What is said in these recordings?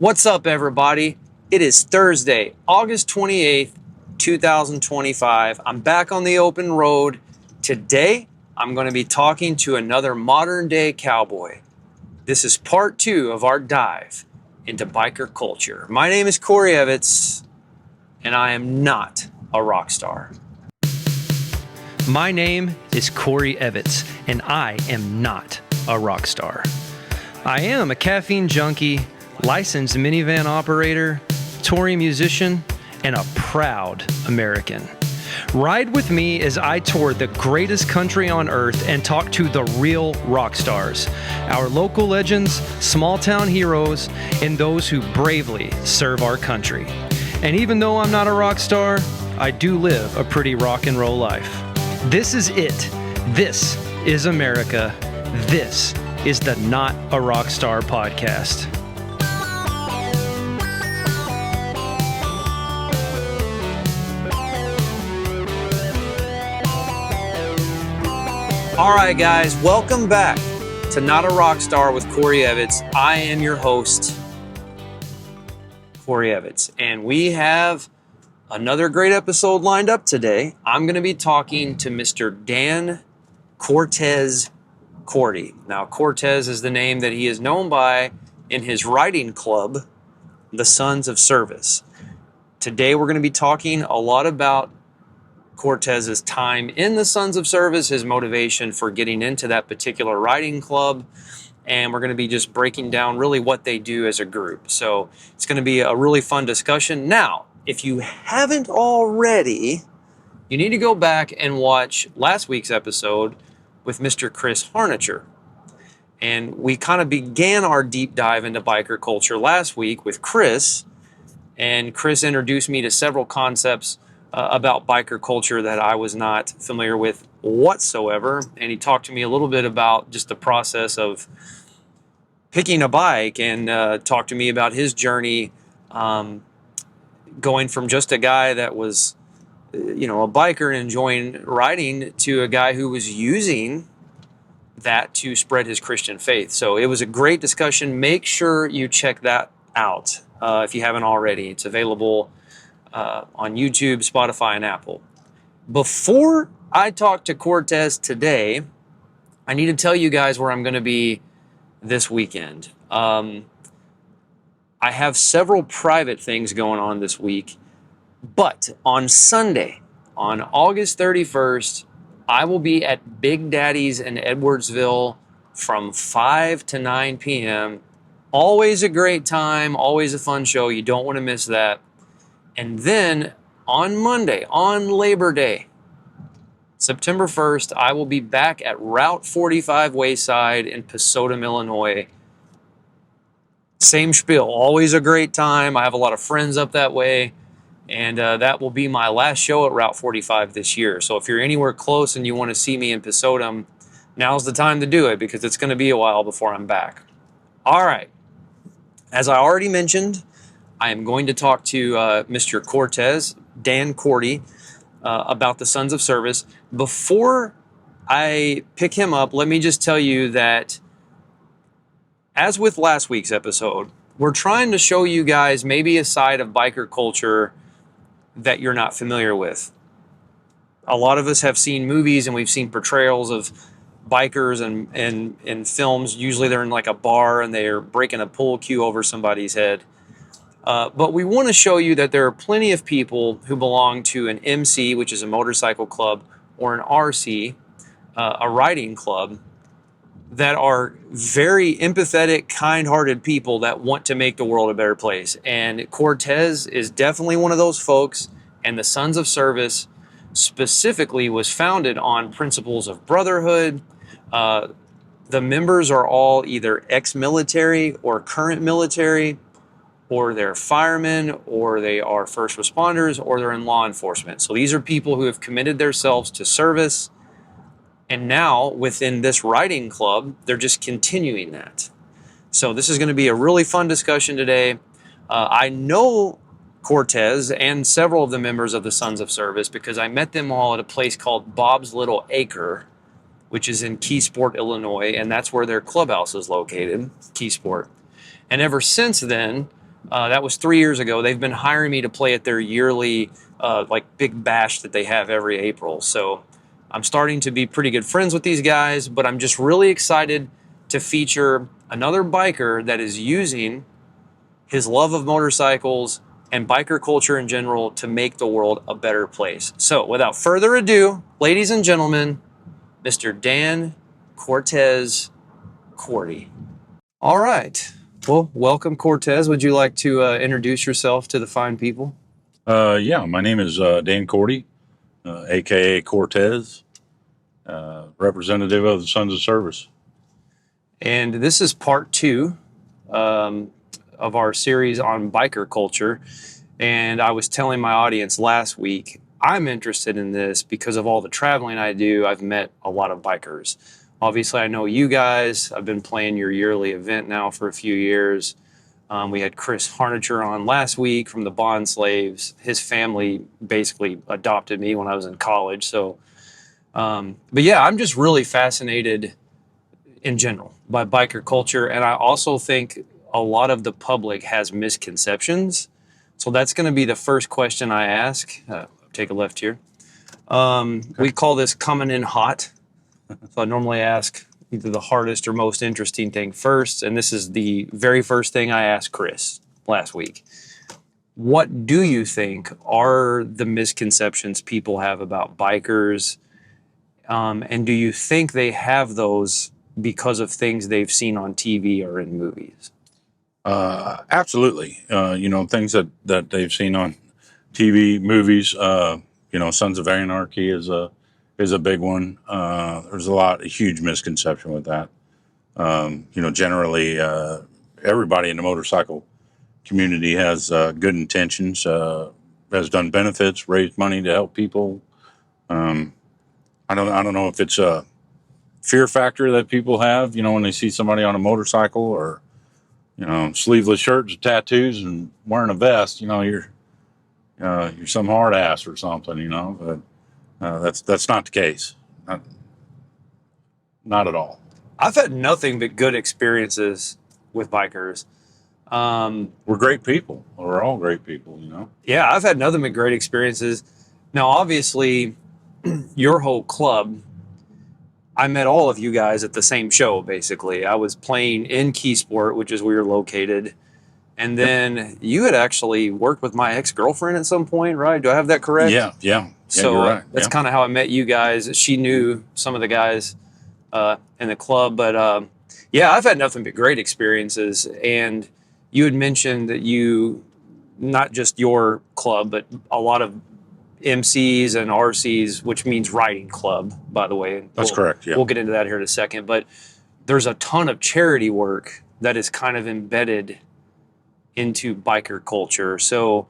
What's up, everybody? It is Thursday, August 28th, 2025. I'm back on the open road. Today, I'm going to be talking to another modern day cowboy. This is part 2 of our dive into biker culture. My name is Korte Evans, and I am not a rock star. My name is Korte Evans, and I am not a rock star. I am a caffeine junkie, licensed minivan operator, touring musician, and a proud American. Ride with me as I tour the greatest country on earth and talk to the real rock stars, our local legends, small town heroes, and those who bravely serve our country. And even though I'm not a rock star, I do live a pretty rock and roll life. This is it. This is America. This is the Not a Rock Star podcast. All right, guys, welcome back to Not a Rock Star with Korte Evans. I am your host, Korte Evans, and we have another great episode lined up today. I'm going to be talking to Mr. Dan Kortez Korte. Now, Kortez is the name that he is known by in his riding club, the Sons of Service. Today, we're going to be talking a lot about Kortez's time in the Sons of Service, his motivation for getting into that particular riding club, and we're going to be just breaking down really what they do as a group. So it's going to be a really fun discussion. Now, if you haven't already, you need to go back and watch last week's episode with Mr. Chris Harnacher. And we kind of began our deep dive into biker culture last week with Chris, and Chris introduced me to several concepts about biker culture that I was not familiar with whatsoever. And he talked to me a little bit about just the process of picking a bike, and talked to me about his journey going from just a guy that was, a biker and enjoying riding to a guy who was using that to spread his Christian faith. So it was a great discussion. Make sure you check that out if you haven't already. It's available on YouTube, Spotify, and Apple. Before I talk to Kortez today, I need to tell you guys where I'm going to be this weekend. I have several private things going on this week, but on Sunday, on August 31st, I will be at Big Daddy's in Edwardsville from 5 to 9 p.m. Always a great time, always a fun show. You don't want to miss that. And then on Monday, on Labor Day, September 1st, I will be back at Route 45 Wayside in Pesotum, Illinois. Same spiel, always a great time. I have a lot of friends up that way, and that will be my last show at Route 45 this year. So if you're anywhere close and you want to see me in Pesotum, now's the time to do it, because it's going to be a while before I'm back. All right. As I already mentioned, I am going to talk to Mr. Kortez, Dan Korte, about the Sons of Service. Before I pick him up, let me just tell you that, as with last week's episode, we're trying to show you guys maybe a side of biker culture that you're not familiar with. A lot of us have seen movies and we've seen portrayals of bikers and in films. Usually they're in like a bar and they're breaking a pool cue over somebody's head. But we want to show you that there are plenty of people who belong to an MC, which is a motorcycle club, or an RC, a riding club, that are very empathetic, kind-hearted people that want to make the world a better place. And Kortez is definitely one of those folks, and the Sons of Service specifically was founded on principles of brotherhood. The members are all either ex-military or current military, or they're firemen, or they are first responders, or they're in law enforcement. So these are people who have committed themselves to service, and now within this riding club, they're just continuing that. So this is going to be a really fun discussion today. I know Kortez and several of the members of the Sons of Service because I met them all at a place called Bob's Little Acre, which is in Keysport, Illinois, and that's where their clubhouse is located, Keysport. And ever since then, That was 3 years ago. They've been hiring me to play at their yearly like big bash that they have every April. So I'm starting to be pretty good friends with these guys, but I'm just really excited to feature another biker that is using his love of motorcycles and biker culture in general to make the world a better place. So without further ado, ladies and gentlemen, Mr. Dan Kortez Korte. All right. Well, welcome, Kortez. Would you like to introduce yourself to the fine people? Yeah, my name is Dan Korte, aka Kortez, representative of the Sons of Service. And this is part 2 of our series on biker culture. And I was telling my audience last week, I'm interested in this because of all the traveling I do. I've met a lot of bikers. Obviously, I know you guys. I've been playing your yearly event now for a few years. We had Chris Harnacher on last week from the Bond Slaves. His family basically adopted me when I was in college. So, but yeah, I'm just really fascinated in general by biker culture. And I also think a lot of the public has misconceptions. So that's going to be the first question I ask. Take a left here. We call this coming in hot. So I normally ask either the hardest or most interesting thing first. And this is the very first thing I asked Chris last week. What do you think are the misconceptions people have about bikers? And do you think they have those because of things they've seen on TV or in movies? Absolutely. Things that they've seen on TV, movies. Sons of Anarchy is a big one. There's a huge misconception with that. Generally, everybody in the motorcycle community has good intentions, has done benefits, raised money to help people. I don't know if it's a fear factor that people have, when they see somebody on a motorcycle or, sleeveless shirts, tattoos, and wearing a vest. You're some hard ass or something. But that's not the case. Not at all. I've had nothing but good experiences with bikers. We're great people. We're all great people. Yeah, I've had nothing but great experiences. Now, obviously, your whole club, I met all of you guys at the same show, basically. I was playing in Keysport, which is where you're located. And then you had actually worked with my ex-girlfriend at some point, right? Do I have that correct? Yeah. So you're right. That's kind of how I met you guys. She knew some of the guys in the club. But yeah, I've had nothing but great experiences. And you had mentioned that not just your club, but a lot of MCs and RCs, which means riding club, by the way. That's correct, yeah. We'll get into that here in a second. But there's a ton of charity work that is kind of embedded into biker culture. So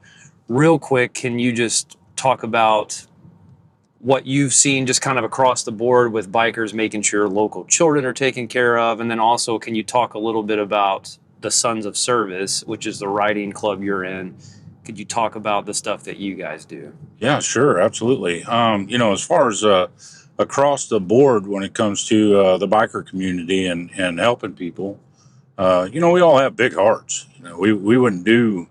real quick, can you just talk about what you've seen just kind of across the board with bikers making sure local children are taken care of? And then also, can you talk a little bit about the Sons of Service, which is the riding club you're in? Could you talk about the stuff that you guys do? Yeah, sure. Absolutely. As far as across the board when it comes to the biker community and helping people, we all have big hearts. We wouldn't do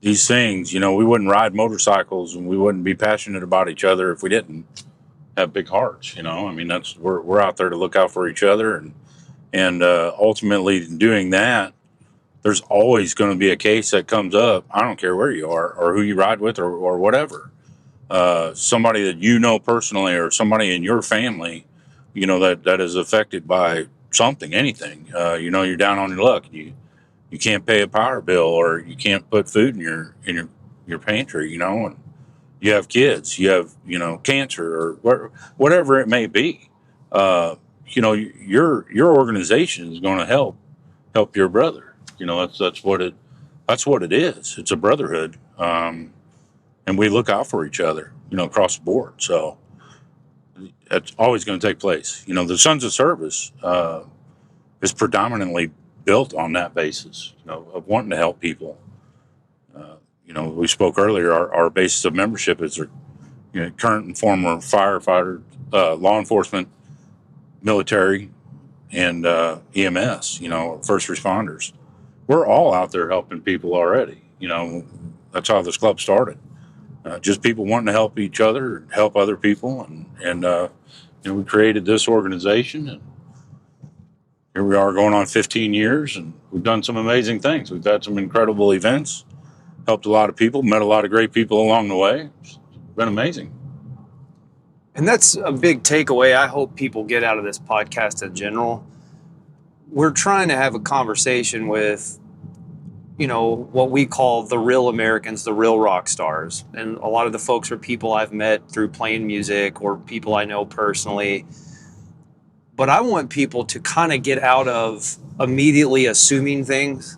these things. We wouldn't ride motorcycles and we wouldn't be passionate about each other if we didn't have big hearts. We're out there to look out for each other and ultimately doing that. There's always going to be a case that comes up. I don't care where you are or who you ride with or whatever. Somebody that personally or somebody in your family, that is affected by something, anything. You're down on your luck. You can't pay a power bill or you can't put food in your pantry, and you have kids, you have, cancer or whatever it may be. Your organization is going to help your brother. That's what it is. It's a brotherhood. And we look out for each other, across the board. So it's always going to take place. The Sons of Service is predominantly built on that basis, of wanting to help people. We spoke earlier, our basis of membership is current and former firefighter, law enforcement, military, and EMS, first responders. we're all out there helping people already. That's how this club started. Just people wanting to help each other, and help other people, and we created this organization, and here we are going on 15 years, and we've done some amazing things. We've had some incredible events, helped a lot of people, met a lot of great people along the way. It's been amazing. And that's a big takeaway I hope people get out of this podcast in general. We're trying to have a conversation with, what we call the real Americans, the real rock stars. And a lot of the folks are people I've met through playing music or people I know personally. But I want people to kind of get out of immediately assuming things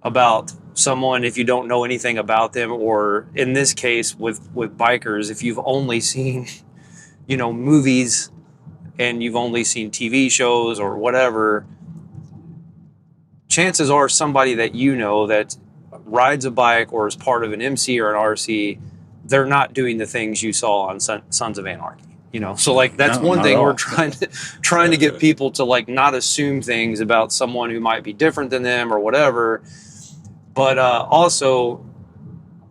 about someone if you don't know anything about them, or in this case with bikers, if you've only seen, movies and you've only seen TV shows or whatever. Chances are somebody that that rides a bike or is part of an MC or an RC, they're not doing the things you saw on Sons of Anarchy. So that's No, one not thing at we're all. trying to get people to not assume things about someone who might be different than them or whatever. But also,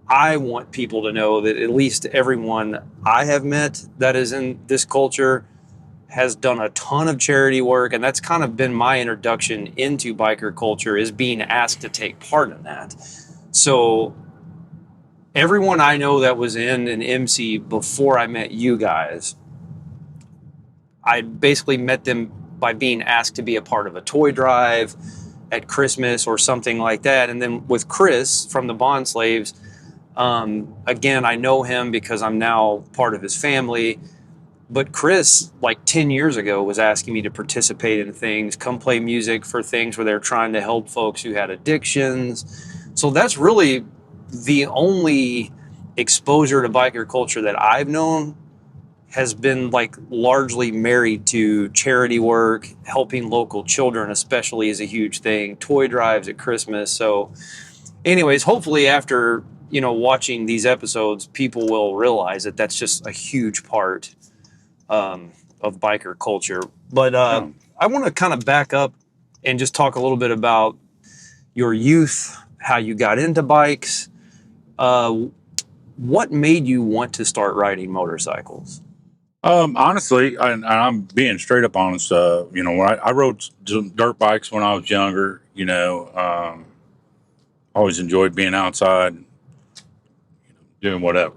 I want people to know that at least everyone I have met that is in this culture has done a ton of charity work, and that's kind of been my introduction into biker culture, is being asked to take part in that. So everyone I know that was in an MC before I met you guys, I basically met them by being asked to be a part of a toy drive at Christmas or something like that. And then with Chris from the Bond Slaves, again, I know him because I'm now part of his family. But Chris, 10 years ago, was asking me to participate in things, come play music for things where they're trying to help folks who had addictions. So that's really the only exposure to biker culture that I've known has been largely married to charity work, helping local children, especially, is a huge thing. Toy drives at Christmas. So anyways, hopefully after, watching these episodes, people will realize that that's just a huge part of biker culture. But I want to kind of back up and just talk a little bit about your youth, how you got into bikes. What made you want to start riding motorcycles? Honestly, and I'm being straight up honest. When I rode some dirt bikes when I was younger. Always enjoyed being outside, doing whatever.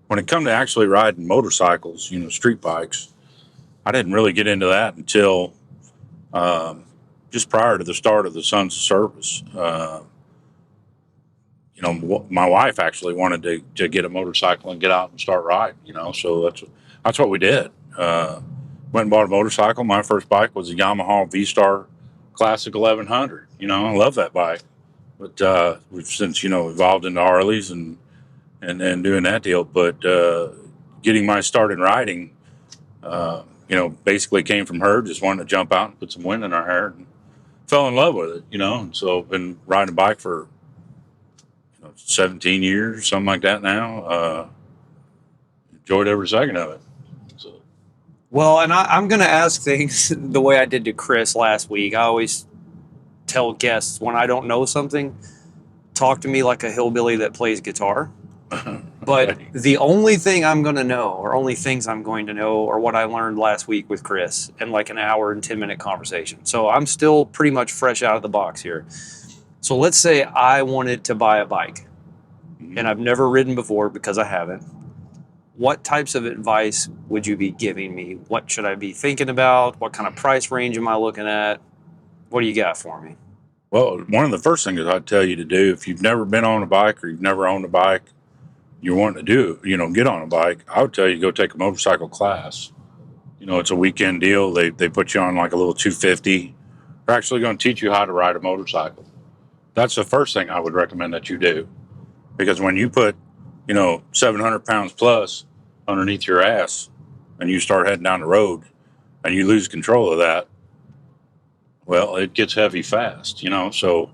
When it come to actually riding motorcycles, street bikes, I didn't really get into that until just prior to the start of the Sons of Service. My wife actually wanted to get a motorcycle and get out and start riding. So that's what we did. Went and bought a motorcycle. My first bike was a Yamaha V-Star Classic 1100. I love that bike, but we've since evolved into Harleys and doing that deal. But getting my start in riding, basically came from her just wanting to jump out and put some wind in our hair, and fell in love with it. And so I've been riding a bike for 17 years, something like that now. Enjoyed every second of it. So. Well, and I'm going to ask things the way I did to Chris last week. I always tell guests, when I don't know something, talk to me like a hillbilly that plays guitar. But Okay. the only thing I'm going to know, or only things I'm going to know, are what I learned last week with Chris in an hour and 10-minute conversation. So I'm still pretty much fresh out of the box here. So let's say I wanted to buy a bike, and I've never ridden before because I haven't. What types of advice would you be giving me? What should I be thinking about? What kind of price range am I looking at? What do you got for me? Well, one of the first things I'd tell you to do, if you've never been on a bike or you've never owned a bike, you're wanting to get on a bike, I would tell you to go take a motorcycle class. It's a weekend deal. They put you on a little 250. They're actually going to teach you how to ride a motorcycle. That's the first thing I would recommend that you do. Because when you put, 700 pounds plus underneath your ass and you start heading down the road and you lose control of that, well, it gets heavy fast, So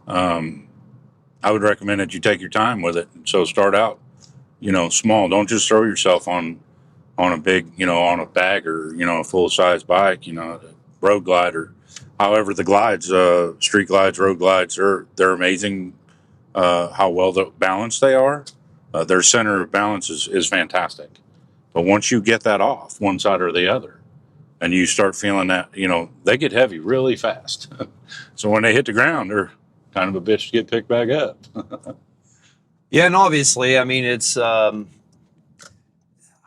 I would recommend that you take your time with it. So start out, small. Don't just throw yourself on a big, on a bag or, a full size bike, a road glider. However, the glides, street glides, road glides, they're amazing. How well balanced they are. Their center of balance is fantastic. But once you get that off one side or the other, and you start feeling that, they get heavy really fast. So when they hit the ground, they're kind of a bitch to get picked back up. Yeah, and obviously, I mean, I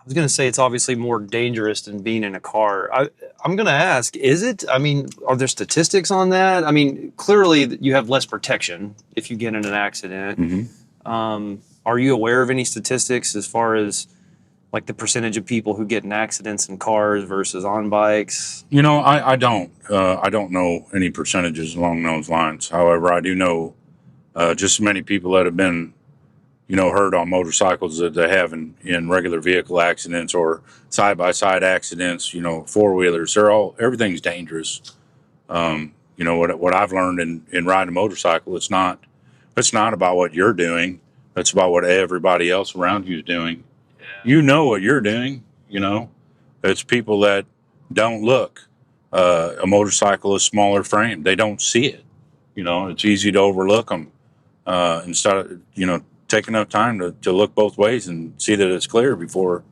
was going to say it's obviously more dangerous than being in a car. I'm going to ask, is it? I mean, are there statistics on that? I mean, clearly you have less protection if you get in an accident. Mm-hmm. Are you aware of any statistics as far as like the percentage of people who get in accidents in cars versus on bikes? I don't. I don't know any percentages along those lines. However, I do know just as many people that have been hurt on motorcycles that they have in regular vehicle accidents or side-by-side accidents, four-wheelers. Everything's dangerous. What I've learned in riding a motorcycle, it's not about what you're doing. It's about what everybody else around you is doing. Yeah. You know what you're doing, It's people that don't look. A motorcycle is smaller frame. They don't see it. It's easy to overlook them. Instead of, take enough time to look both ways and see that it's clear before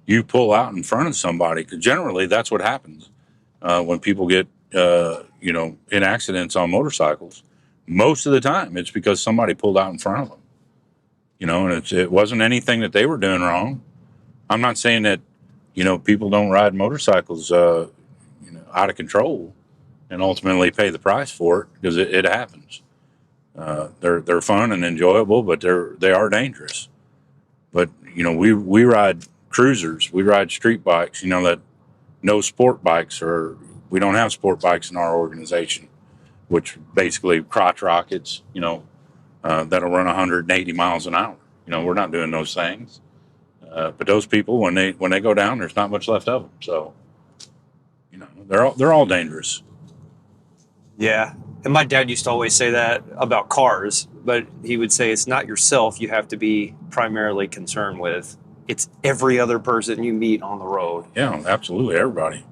you pull out in front of somebody. Because generally, that's what happens when people get, in accidents on motorcycles. Most of the time, it's because somebody pulled out in front of them. And it wasn't anything that they were doing wrong. I'm not saying that, people don't ride motorcycles, out of control and ultimately pay the price for it, because it happens. They're fun and enjoyable, but they are dangerous. But we ride cruisers, we ride street bikes. That no sport bikes, or we don't have sport bikes in our organization, which basically crotch rockets. That'll run 180 miles an hour. We're not doing those things. But those people, when they go down, there's not much left of them. So they're all dangerous. Yeah. And my dad used to always say that about cars, but he would say it's not yourself you have to be primarily concerned with. It's every other person you meet on the road. Yeah, absolutely. Everybody.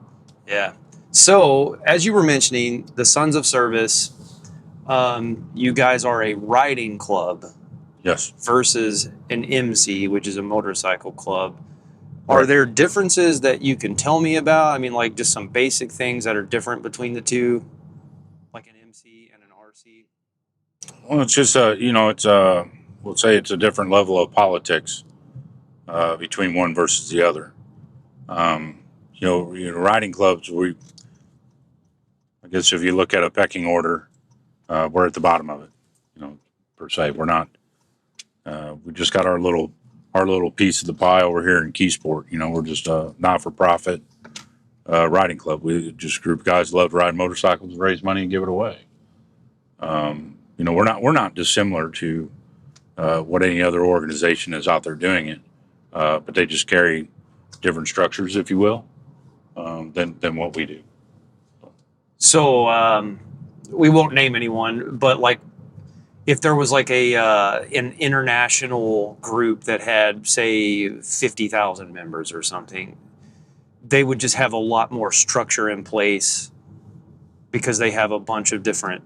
Yeah. So, as you were mentioning, the Sons of Service, you guys are a riding club. Yes. Versus an MC, which is a motorcycle club. Are Right. there differences that you can tell me about? I mean, like just some basic things that are different between the two? Like an MC and an RC? Well, it's just we'll say it's a different level of politics between one versus the other. Riding clubs, I guess if you look at a pecking order, we're at the bottom of it. Per se, we're not. We just got our little piece of the pie over here in Keysport. We're just a not-for-profit riding club. We just a group of guys love to ride motorcycles, raise money, and give it away. We're not dissimilar to what any other organization is out there doing it, but they just carry different structures, if you will, than what we do. So, we won't name anyone, but like if there was like an international group that had, say, 50,000 members or something, they would just have a lot more structure in place because they have a bunch of different,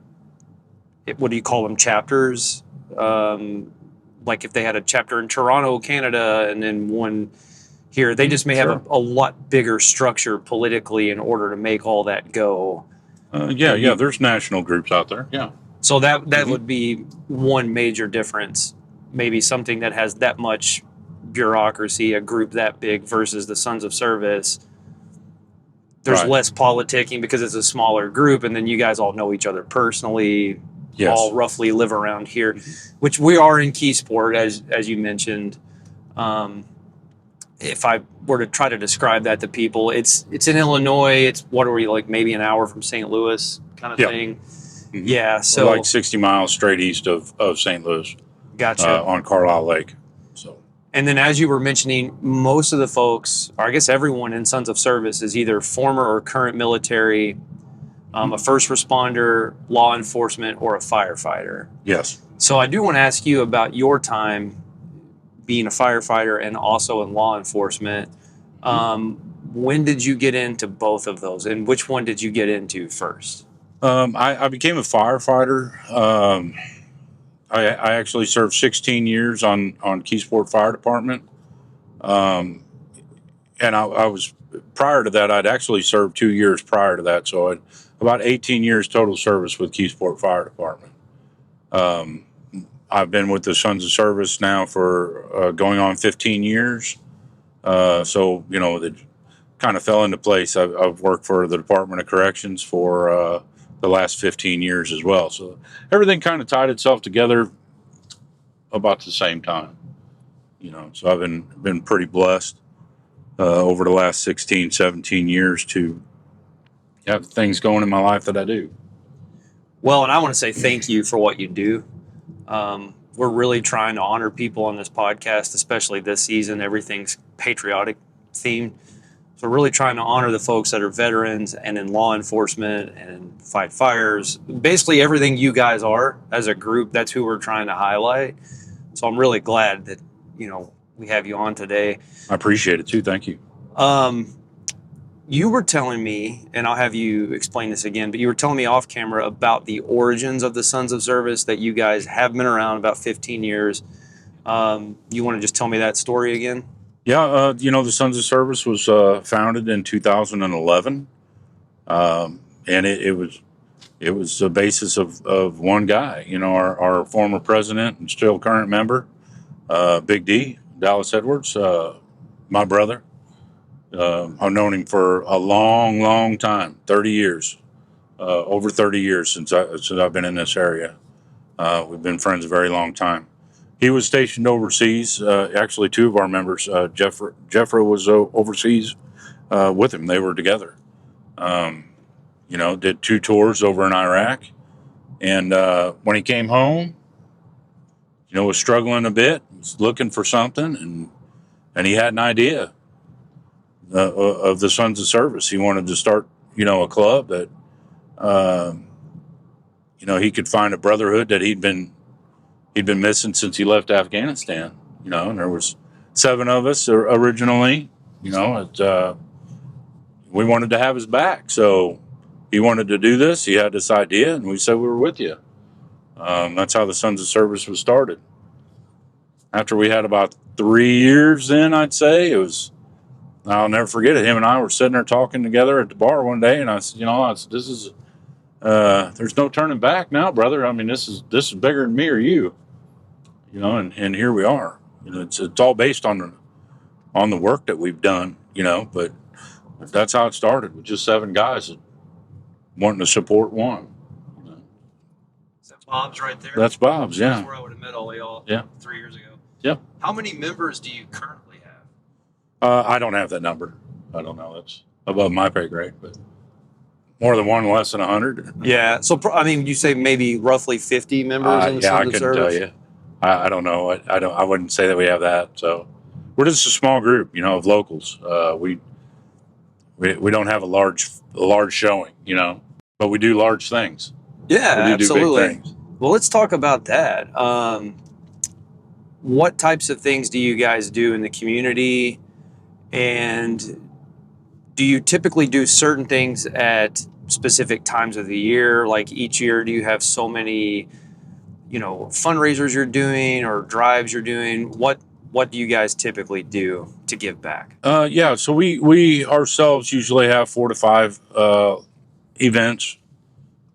what do you call them, chapters? Like if they had a chapter in Toronto, Canada, and then one here, they just may have a lot bigger structure politically in order to make all that go. Yeah, there's national groups out there, yeah. So that would be one major difference. Maybe something that has that much bureaucracy, a group that big versus the Sons of Service. There's Right. less politicking because it's a smaller group, and then you guys all know each other personally. Yes. All roughly live around here, which we are in Keysport, as you mentioned. If I were to try to describe that to people, it's in Illinois. It's what are we, like maybe an hour from St. Louis kind of Yeah. thing. Mhm. Yeah, so We're like 60 miles straight east of St. Louis, gotcha. on Carlisle Lake. So And then, as you were mentioning, most of the folks, or I guess everyone in Sons of Service, is either former or current military, a first responder, law enforcement, or a firefighter. yes. So I do want to ask you about your time being a firefighter and also in law enforcement. When did you get into both of those, and which one did you get into first? I became a firefighter. I actually served 16 years on Keysport Fire Department. And I was, prior to that, I'd actually served 2 years prior to that. So about 18 years total service with Keysport Fire Department. I've been with the Sons of Service now for going on 15 years. So, it kind of fell into place. I've worked for the Department of Corrections for the last 15 years as well. So everything kind of tied itself together about the same time. So I've been pretty blessed over the last 16, 17 years to have things going in my life that I do. Well, and I want to say thank you for what you do. We're really trying to honor people on this podcast, especially this season. Everything's patriotic themed. So we're really trying to honor the folks that are veterans and in law enforcement and fight fires. Basically everything you guys are as a group, that's who we're trying to highlight. So I'm really glad that, we have you on today. I appreciate it too. Thank you. You were telling me, and I'll have you explain this again, but you were telling me off camera about the origins of the Sons of Service, that you guys have been around about 15 years. You want to just tell me that story again? Yeah. The Sons of Service was founded in 2011. And it was the basis of one guy, our former president and still current member, Big D, Dallas Edwards, my brother. I've known him for a long, long time, 30 years, over 30 years since I've been in this area. We've been friends a very long time. He was stationed overseas. Actually, two of our members, Jeffrey was overseas with him. They were together. Did 2 tours over in Iraq. And when he came home, was struggling a bit, was looking for something, and he had an idea of the Sons of Service. He wanted to start, a club that, he could find a brotherhood that he'd been missing since he left Afghanistan. And there was 7 of us originally. We wanted to have his back, so he wanted to do this. He had this idea, and we said we were with you. That's how the Sons of Service was started. After we had about 3 years in, I'd say, I'll never forget it. Him and I were sitting there talking together at the bar one day, and I said, this is, there's no turning back now, brother. I mean, this is bigger than me or you, and here we are. It's all based on the work that we've done, but that's how it started, with just 7 guys that wanting to support one. Is that Bob's right there? That's Bob's, yeah. That's where I would have met all y'all 3 years ago. Yep. How many members do you currently have? I don't have that number. I don't know. That's above my pay grade, but more than one, less than 100. Yeah. So, you say maybe roughly 50 members in the I Sons of couldn't Service? tell you. I don't know. I wouldn't say that we have that. So we're just a small group, of locals. We don't have a large showing, but we do large things. Yeah, we absolutely. Do big things. Well, let's talk about that. What types of things do you guys do in the community? And do you typically do certain things at specific times of the year? Like each year, do you have so many, fundraisers you're doing or drives you're doing? What do you guys typically do to give back? Yeah, so we ourselves usually have 4 to 5 events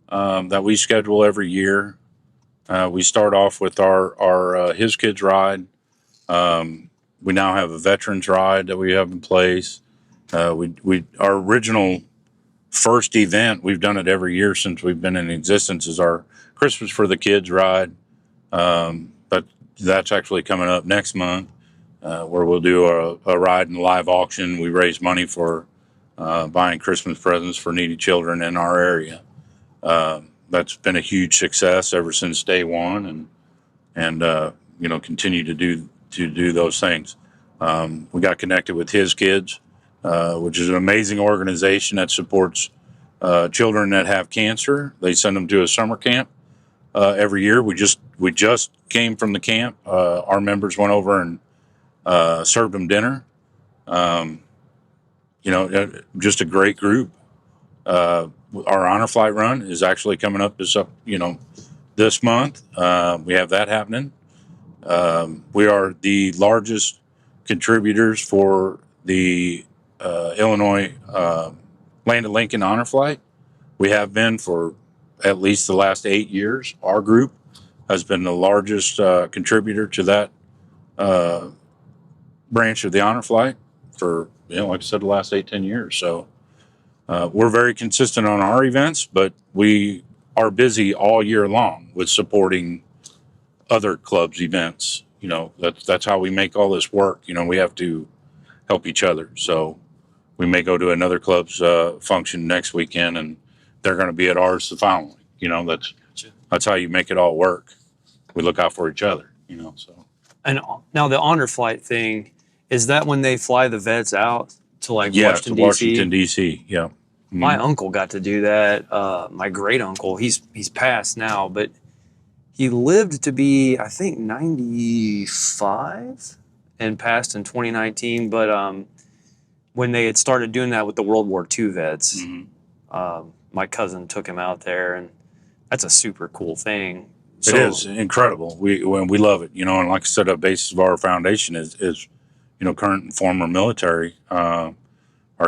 that we schedule every year. We start off with our His Kids ride. We now have a veterans ride that we have in place. Our original first event, we've done it every year since we've been in existence, is our Christmas for the Kids ride. But that's actually coming up next month, where we'll do a ride and live auction. We raise money for buying Christmas presents for needy children in our area. That's been a huge success ever since day one, and continue to do those things. We got connected with His Kids, which is an amazing organization that supports children that have cancer. They send them to a summer camp every year. We just came from the camp. Our members went over and served them dinner. Just a great group. our honor flight run is actually coming up this month. We have that happening. We are the largest contributors for the Illinois Landon Lincoln Honor Flight. We have been for at least the last 8 years. Our group has been the largest contributor to that branch of the Honor Flight for, like I said, the last 8-10 years. So we're very consistent on our events, but we are busy all year long with supporting other clubs' events. That's how we make all this work. We have to help each other. So we may go to another club's function next weekend, and they're going to be at ours the following. That's how you make it all work. We look out for each other. So. And now the honor flight thing, is that when they fly the vets out to Washington, D.C.? Washington, D.C., yeah. Mm-hmm. My uncle got to do that. My great uncle, he's passed now, but he lived to be, I think, 95 and passed in 2019. But when they had started doing that with the World War II vets, my cousin took him out there, and that's a super cool thing. It is incredible. We love it, and like I said, the basis of our foundation is current and former military. Our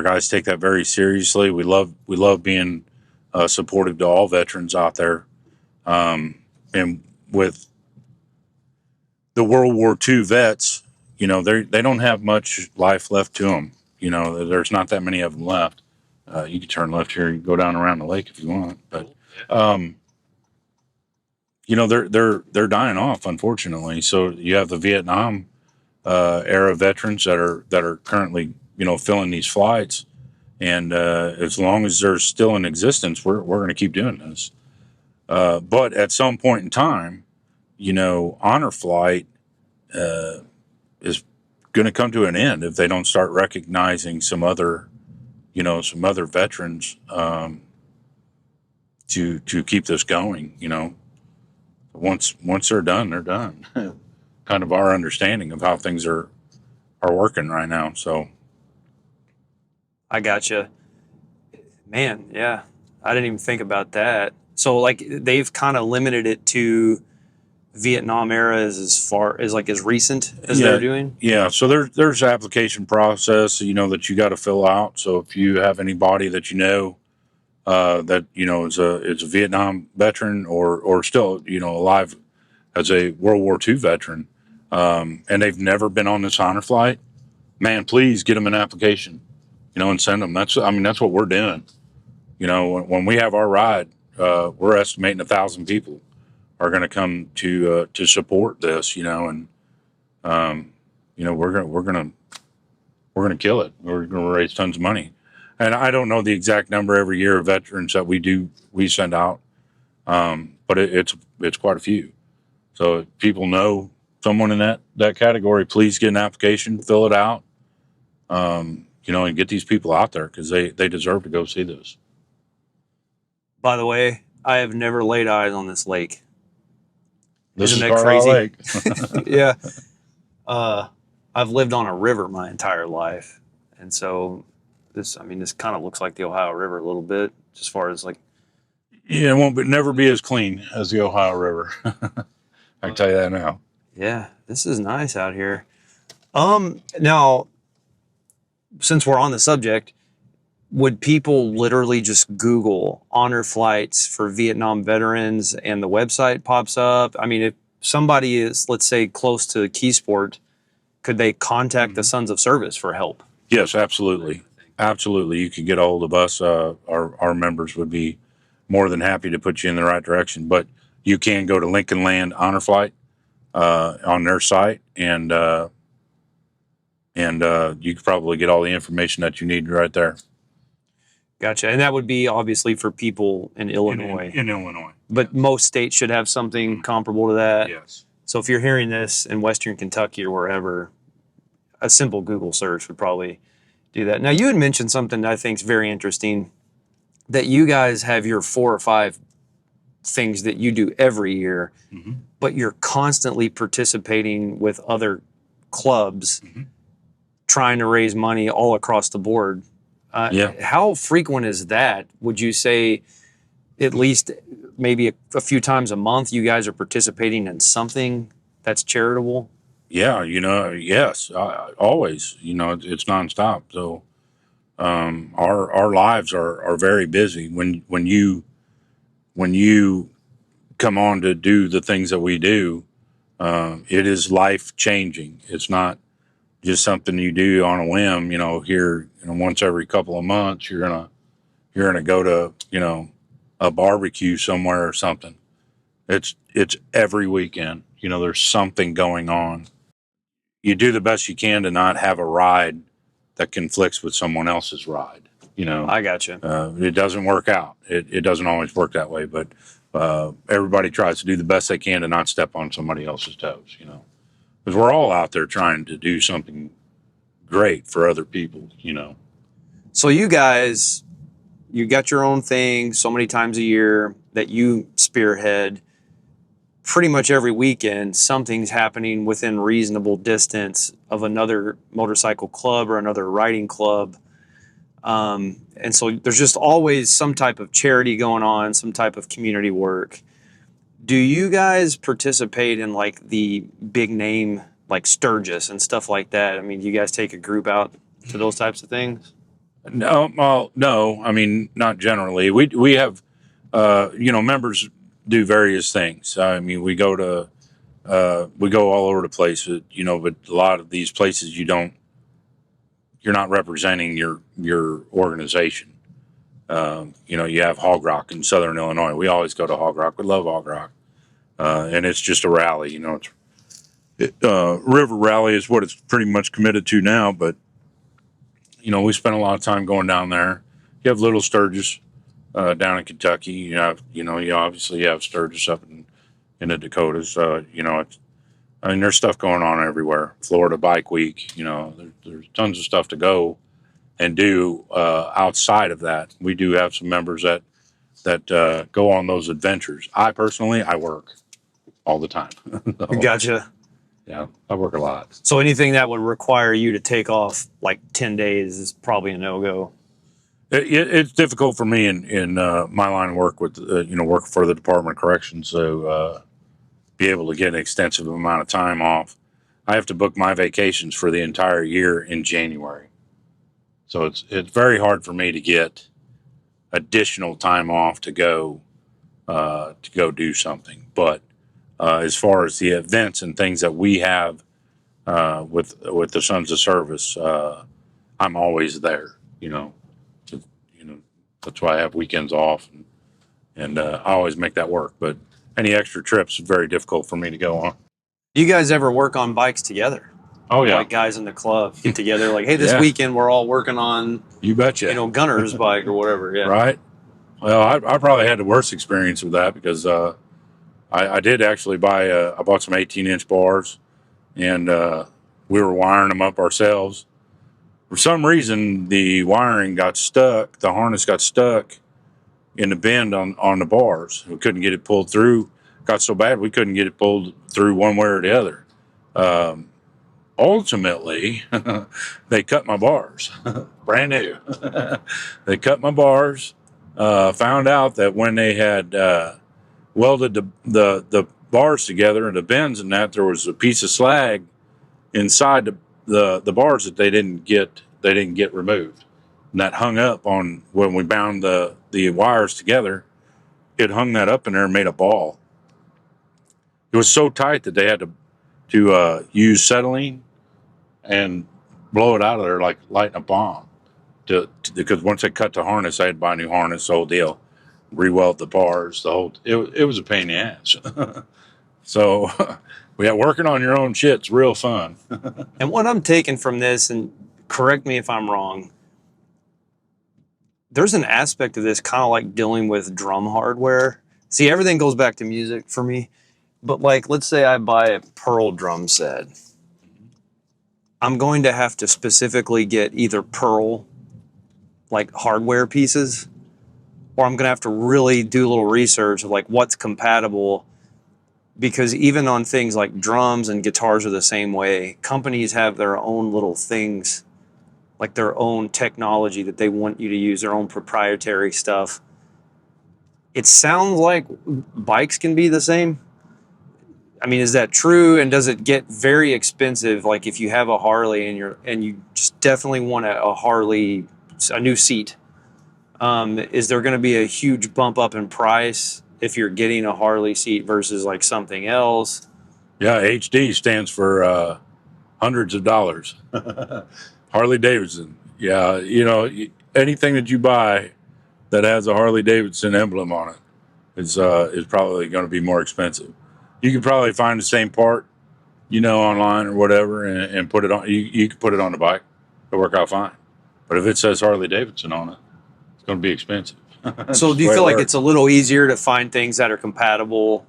guys take that very seriously. We love being supportive to all veterans out there. And with the World War II vets, they don't have much life left to them. There's not that many of them left. You can turn left here and go down around the lake if you want, but they're dying off, unfortunately. So you have the Vietnam era veterans that are currently filling these flights, and as long as they're still in existence, we're going to keep doing this. But at some point in time, honor flight is going to come to an end if they don't start recognizing some other veterans to keep this going. Once they're done, they're done. Kind of our understanding of how things are working right now. So I gotcha. Man, yeah. I didn't even think about that. So they've kind of limited it to Vietnam era as far as as recent as they're doing? Yeah. So there's application process, that you got to fill out. So if you have anybody that that is a Vietnam veteran or still alive as a World War II veteran, and they've never been on this honor flight, man, please get them an application, and send them. That's what we're doing. When we have our ride, we're estimating 1,000 people are going to come to support this, and we're gonna kill it. We're gonna raise tons of money. And I don't know the exact number every year of veterans that we send out, but it's quite a few. So if people know someone in that category, please get an application, fill it out, and get these people out there because they deserve to go see this. By the way, I have never laid eyes on this lake. Isn't that crazy? Lake. Yeah. I've lived on a river my entire life, and so this kind of looks like the Ohio River a little bit, as far as Yeah, it never be as clean as the Ohio River. I can tell you that now. Yeah, this is nice out here. Now, since we're on the subject, would people literally just Google honor flights for Vietnam veterans and the website pops up? I mean, if somebody is, let's say, close to Keysport, could they contact the Sons of Service for help? Yes, absolutely. Absolutely. You could get a hold of us. Our members would be more than happy to put you in the right direction. But you can go to Lincoln Land Honor Flight on their site, and you could probably get all the information that you need right there. Gotcha. And that would be obviously for people in Illinois. In Illinois. But most states should have something comparable to that. Yes. So if you're hearing this in Western Kentucky or wherever, a simple Google search would probably do that. Now, you had mentioned something that I think is very interesting, that you guys have your 4 or 5 things that you do every year, but you're constantly participating with other clubs trying to raise money all across the board Yeah. How frequent is that? Would you say at least maybe a few times a month you guys are participating in something that's charitable? Yeah, yes, always. It's nonstop. So our lives are very busy. When you come on to do the things that we do, it is life changing. It's not just something you do on a whim. Here, once every couple of months, you're gonna go to a barbecue somewhere or something. It's every weekend. There's something going on. You do the best you can to not have a ride that conflicts with someone else's ride. I gotcha. It doesn't work out. It doesn't always work that way, but everybody tries to do the best they can to not step on somebody else's toes. Because we're all out there trying to do something great for other people. So you guys, you got your own thing so many times a year that you spearhead. Pretty much every weekend, something's happening within reasonable distance of another motorcycle club or another riding club. And so there's just always some type of charity going on, some type of community work. Do you guys participate in like the big name, like Sturgis and stuff like that? I mean, do you guys take a group out to those types of things? No, well, no. I mean, not generally. We have, members do various things. I mean, we go all over the place. But a lot of these places you're not representing your organization. You have Hog Rock in Southern Illinois. We always go to Hog Rock. We love Hog Rock, and it's just a rally. River Rally is what it's pretty much committed to now, but. We spend a lot of time going down there. You have Little Sturgis down in Kentucky. You obviously have Sturgis up in the Dakotas. There's stuff going on everywhere. Florida Bike Week. There's tons of stuff to go and do outside of that. We do have some members that go on those adventures. I personally, I work all the time. So, Gotcha. yeah, I work a lot. So anything that would require you to take off like 10 days is probably a no-go. It's difficult for me in my line of work with work for the Department of Corrections, so be able to get an extensive amount of time off. I have to book my vacations for the entire year in January, so it's very hard for me to get additional time off to go do something. But as far as the events and things that we have with the Sons of Service, I'm always there. That's why I have weekends off, and I always make that work. But any extra trips is very difficult for me to go on. Do you guys ever work on bikes together? Oh yeah, Like guys in the club get together, like, hey, this Yeah. weekend we're all working on, you betcha. Gunner's bike or whatever. Yeah. Right. Well, I probably had the worst experience with that because I did actually I bought some 18-inch bars, and we were wiring them up ourselves. For some reason, the wiring got stuck. The harness got stuck in the bend on the bars. We couldn't get it pulled through. Got so bad we couldn't get it pulled through one way or the other. Ultimately, they cut my bars, brand new. They cut my bars. Found out that when they had welded the bars together and the bends and that, there was a piece of slag inside the bars that they didn't get removed, and that hung up on when we bound the wires together. It hung that up in there and made a ball. It was so tight that they had to use acetylene and blow it out of there like lighting a bomb. Because once they cut the harness, I had to buy a new harness, the whole deal, re-weld the bars, it was a pain in the ass. So working on your own shit's real fun. And what I'm taking from this, and correct me if I'm wrong, there's an aspect of this kind of like dealing with drum hardware. See, everything goes back to music for me. But like, let's say I buy a Pearl drum set. I'm going to have to specifically get either Pearl, like hardware pieces, or I'm going to have to really do a little research of like what's compatible. Because even on things like drums and guitars are the same way, companies have their own little things like their own technology that they want you to use, their own proprietary stuff. It sounds like bikes can be the same. I mean, is that true? And does it get very expensive? Like if you have a Harley and you just definitely want a Harley, a new seat, is there going to be a huge bump up in price if you're getting a Harley seat versus like something else? Yeah, HD stands for hundreds of dollars. Harley Davidson. Yeah, anything that you buy that has a Harley Davidson emblem on it is probably going to be more expensive. You could probably find the same part, online or whatever, and put it on. You could put it on the bike. It'll work out fine. But if it says Harley Davidson on it, it's going to be expensive. So do you feel like it's a little easier to find things that are compatible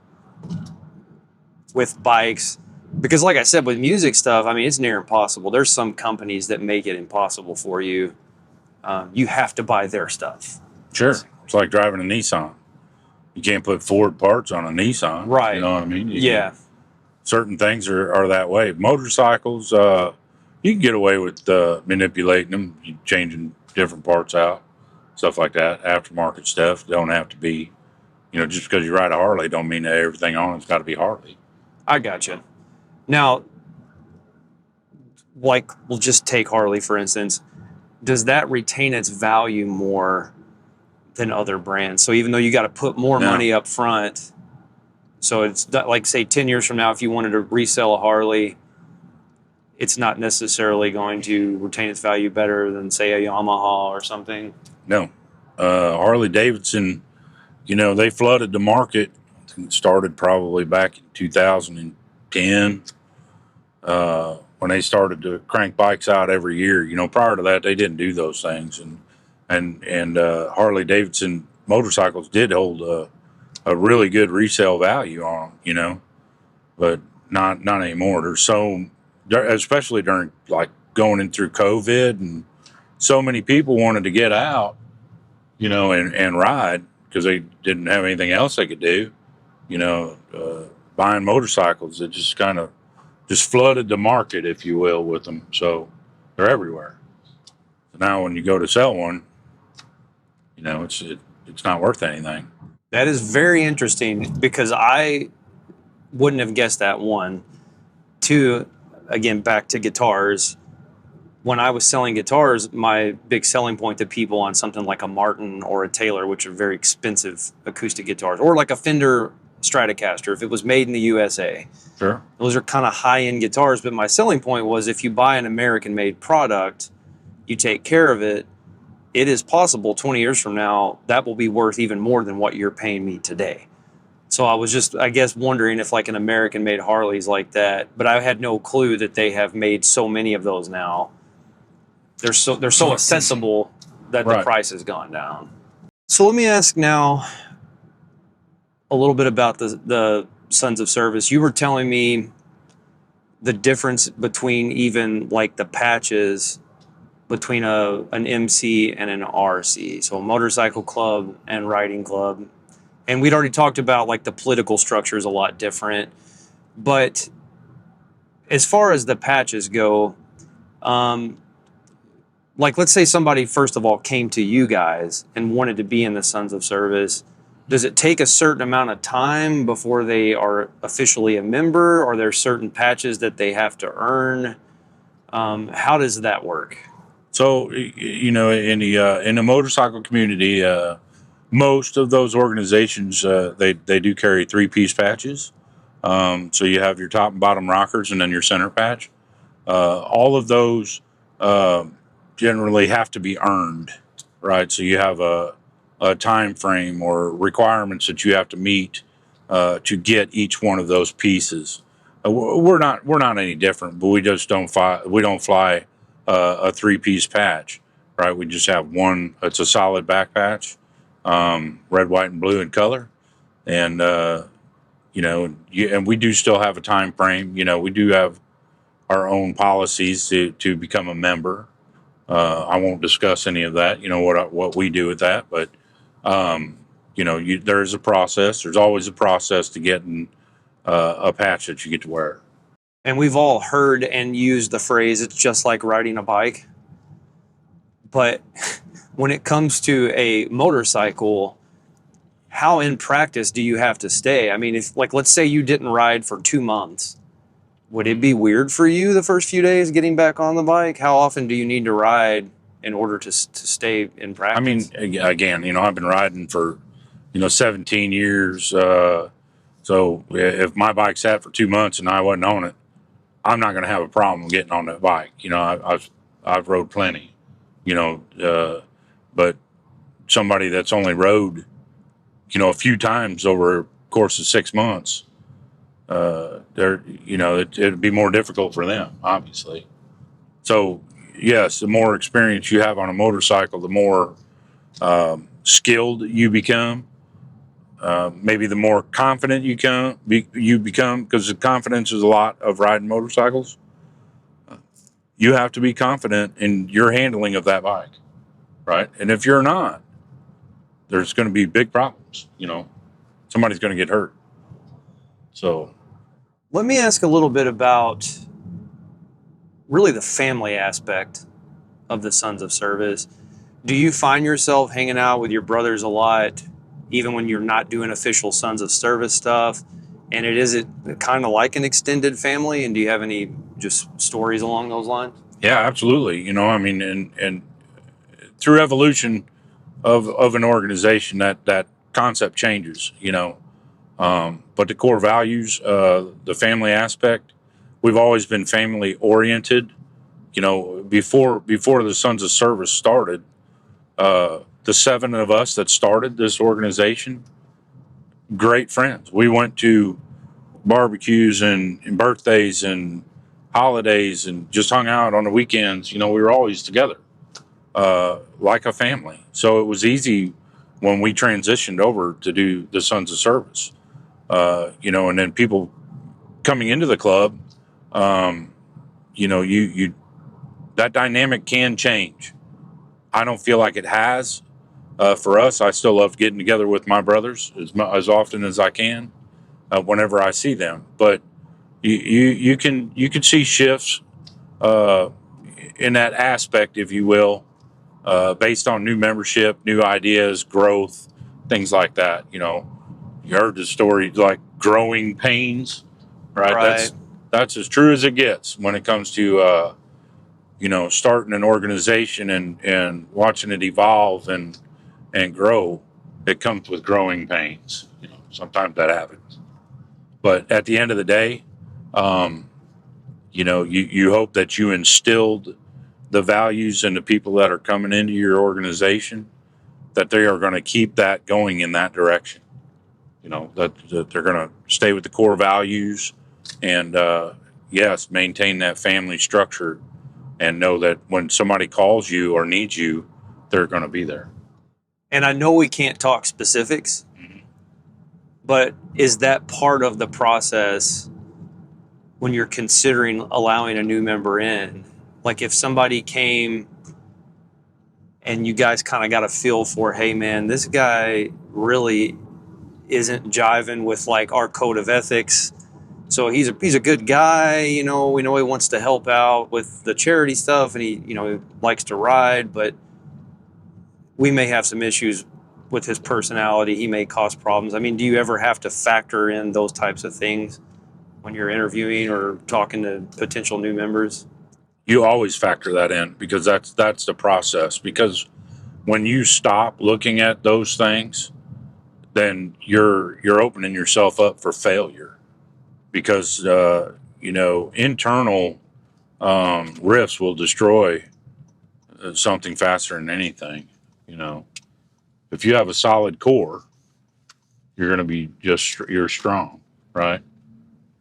with bikes? Because like I said, with music stuff, I mean, it's near impossible. There's some companies that make it impossible for you. You have to buy their stuff. Sure. It's like driving a Nissan. You can't put Ford parts on a Nissan. Right. You know what I mean? Yeah. Certain things are that way. Motorcycles, you can get away with manipulating them, changing different parts out, stuff like that. Aftermarket stuff don't have to be, just because you ride a Harley don't mean that everything on it's got to be Harley. I gotcha. Now, like we'll just take Harley for instance. Does that retain its value more than other brands? So even though you got to put more money up front, so it's not like, say 10 years from now, if you wanted to resell a Harley, it's not necessarily going to retain its value better than say a Yamaha or something. No. Harley Davidson, they flooded the market. I think it started probably back in 2010 when they started to crank bikes out every year. Prior to that, they didn't do those things. And Harley Davidson motorcycles did hold a really good resale value on them, but not anymore. There's especially during like going in through COVID, and so many people wanted to get out, and ride because they didn't have anything else they could do, buying motorcycles. It just kind of flooded the market, if you will, with them. So they're everywhere. So now when you go to sell one, it's not worth anything. That is very interesting because I wouldn't have guessed that. One. Two, again, back to guitars. When I was selling guitars, my big selling point to people on something like a Martin or a Taylor, which are very expensive acoustic guitars, or like a Fender Stratocaster, if it was made in the USA. Sure. Those are kind of high-end guitars, but my selling point was if you buy an American-made product, you take care of it, it is possible 20 years from now that will be worth even more than what you're paying me today. So I was just, I guess, wondering if like an American-made Harley's like that, but I had no clue that they have made so many of those now. They're so accessible that the price has gone down. So let me ask now a little bit about the Sons of Service. You were telling me the difference between even like the patches between an MC and an RC, so a motorcycle club and riding club. And we'd already talked about like the political structure is a lot different. But as far as the patches go, like let's say somebody first of all came to you guys and wanted to be in the Sons of Service. Does it take a certain amount of time before they are officially a member? Are there certain patches that they have to earn? How does that work? So, in the motorcycle community, most of those organizations, they do carry 3-piece patches. So you have your top and bottom rockers and then your center patch. All of those generally have to be earned, right? So you have a time frame or requirements that you have to meet to get each one of those pieces. We're not any different, but we just don't fly a 3-piece patch, right? We just have one. It's a solid back patch, red, white, and blue in color, and and we do still have a time frame. We do have our own policies to become a member. I won't discuss any of that. What we do with that, but there's a process. There's always a process to getting a patch that you get to wear. And we've all heard and used the phrase, it's just like riding a bike. But when it comes to a motorcycle, how in practice do you have to stay? I mean, if like let's say you didn't ride for 2 months, would it be weird for you the first few days getting back on the bike? How often do you need to ride in order to stay in practice? I mean, again, I've been riding for 17 years. So if my bike sat for 2 months and I wasn't on it, I'm not going to have a problem getting on that bike. I've rode plenty. But somebody that's only rode a few times over a course of 6 months, it'd be more difficult for them, obviously. So yes, the more experience you have on a motorcycle, the more skilled you become. Maybe the more confident you become, because the confidence is a lot of riding motorcycles. You have to be confident in your handling of that bike, right? And if you're not, there's going to be big problems. Somebody's going to get hurt. So let me ask a little bit about really the family aspect of the Sons of Service. Do you find yourself hanging out with your brothers a lot, even when you're not doing official Sons of Service stuff? And is it kind of like an extended family? And do you have any just stories along those lines? Yeah, absolutely. And through evolution of an organization, that concept changes. But the core values, the family aspect, we've always been family oriented. Before the Sons of Service started, the 7 of us that started this organization, great friends. We went to barbecues and birthdays and holidays and just hung out on the weekends. We were always together, like a family. So it was easy when we transitioned over to do the Sons of Service. And then people coming into the club, you that dynamic can change. I don't feel like it has. For us, I still love getting together with my brothers as often as I can, whenever I see them. But you can see shifts in that aspect, if you will, based on new membership, new ideas, growth, things like that. You heard the story like growing pains, right? Right. That's as true as it gets when it comes to starting an organization and watching it evolve and grow. It comes with growing pains. Sometimes that happens, but at the end of the day, you hope that you instilled the values in the people that are coming into your organization, that they are going to keep that going in that direction. That they're going to stay with the core values and, yes, maintain that family structure and know that when somebody calls you or needs you, they're going to be there. And I know we can't talk specifics, but is that part of the process when you're considering allowing a new member in? Like if somebody came and you guys kind of got a feel for, hey man, this guy really isn't jiving with like our code of ethics. So he's a good guy, we know he wants to help out with the charity stuff and he likes to ride, but we may have some issues with his personality. He may cause problems. I mean, do you ever have to factor in those types of things when you're interviewing or talking to potential new members? You always factor that in because that's the process. Because when you stop looking at those things, then you're opening yourself up for failure. Because internal rifts will destroy something faster than anything. If you have a solid core, you're going to be you're strong, right?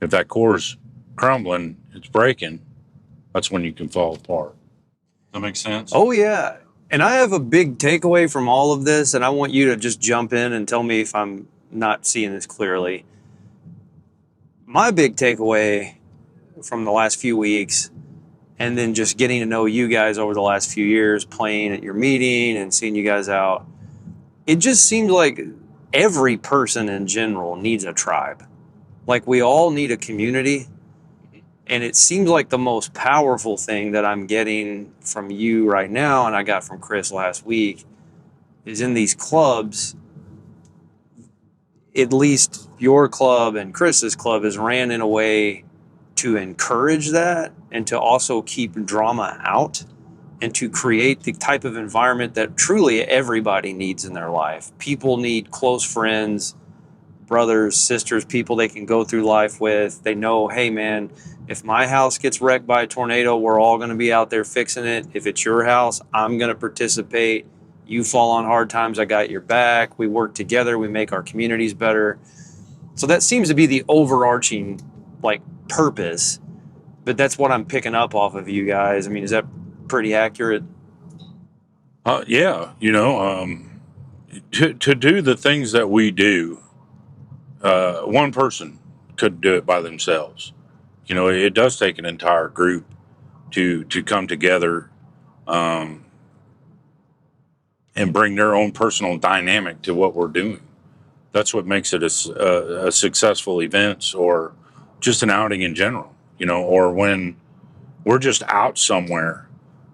If that core's crumbling, it's breaking, that's when you can fall apart. Does that make sense? Oh, yeah. And I have a big takeaway from all of this, and I want you to just jump in and tell me if I'm not seeing this clearly. My big takeaway from the last few weeks, and then just getting to know you guys over the last few years, playing at your meeting and seeing you guys out, it just seems like every person in general needs a tribe. Like we all need a community. And it seems like the most powerful thing that I'm getting from you right now, and I got from Chris last week, is in these clubs, at least your club and Chris's club is ran in a way to encourage that and to also keep drama out and to create the type of environment that truly everybody needs in their life. People need close friends, brothers, sisters, people they can go through life with. They know, hey man, if my house gets wrecked by a tornado, we're all going to be out there fixing it. If it's your house, I'm going to participate. You fall on hard times, I got your back. We work together, we make our communities better. So that seems to be the overarching like purpose, but that's what I'm picking up off of you guys. I mean, is that pretty accurate? Yeah, to do the things that we do, one person couldn't do it by themselves. It does take an entire group to come together and bring their own personal dynamic to what we're doing. That's what makes it a successful event, or just an outing in general, or when we're just out somewhere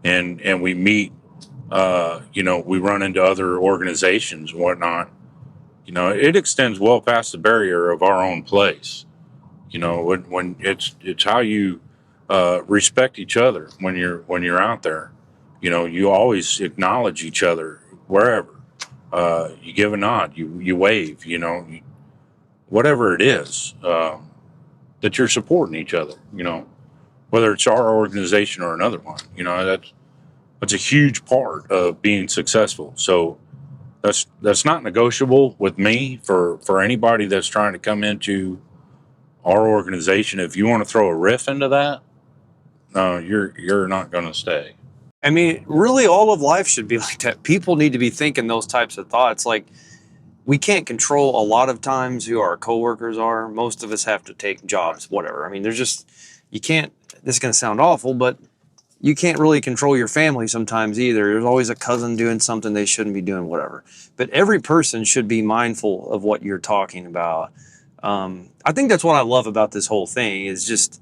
and we meet, we run into other organizations and whatnot. It extends well past the barrier of our own place. When it's how you respect each other when you're out there. You always acknowledge each other wherever. You give a nod, you wave, whatever it is, that you're supporting each other, whether it's our organization or another one. That's a huge part of being successful. So that's not negotiable with me for anybody that's trying to come into our organization. If you want to throw a riff into that, no, you're not going to stay. I mean, really all of life should be like that. People need to be thinking those types of thoughts. Like, we can't control a lot of times who our coworkers are. Most of us have to take jobs, whatever. I mean, there's just, you can't, this is going to sound awful, but you can't really control your family sometimes either. There's always a cousin doing something they shouldn't be doing, whatever. But every person should be mindful of what you're talking about. I think that's what I love about this whole thing is just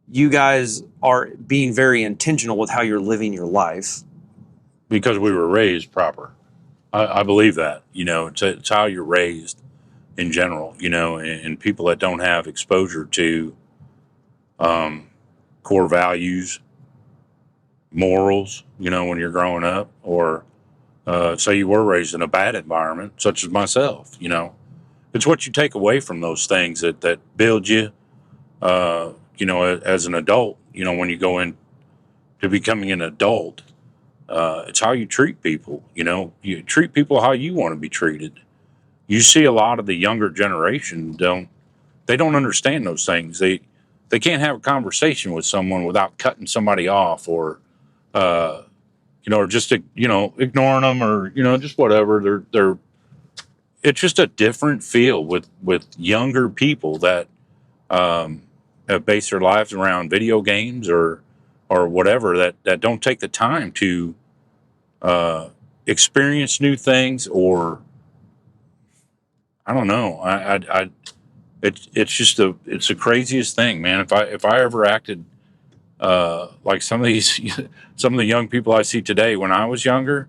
you guys are being very intentional with how you're living your life. Because we were raised proper. I believe that, it's how you're raised in general, and people that don't have exposure to core values, morals, when you're growing up, or say you were raised in a bad environment, such as myself, it's what you take away from those things that build you, as an adult, when you go in to becoming an adult. It's how you treat people. You treat people how you want to be treated. You see a lot of the younger generation don't understand those things. They can't have a conversation with someone without cutting somebody off, or or just ignoring them, or just whatever. They're it's just a different feel with younger people that have based their lives around video games or whatever, that don't take the time to experience new things, or I don't know. It's just it's the craziest thing, man. If I ever acted like some of the young people I see today when I was younger,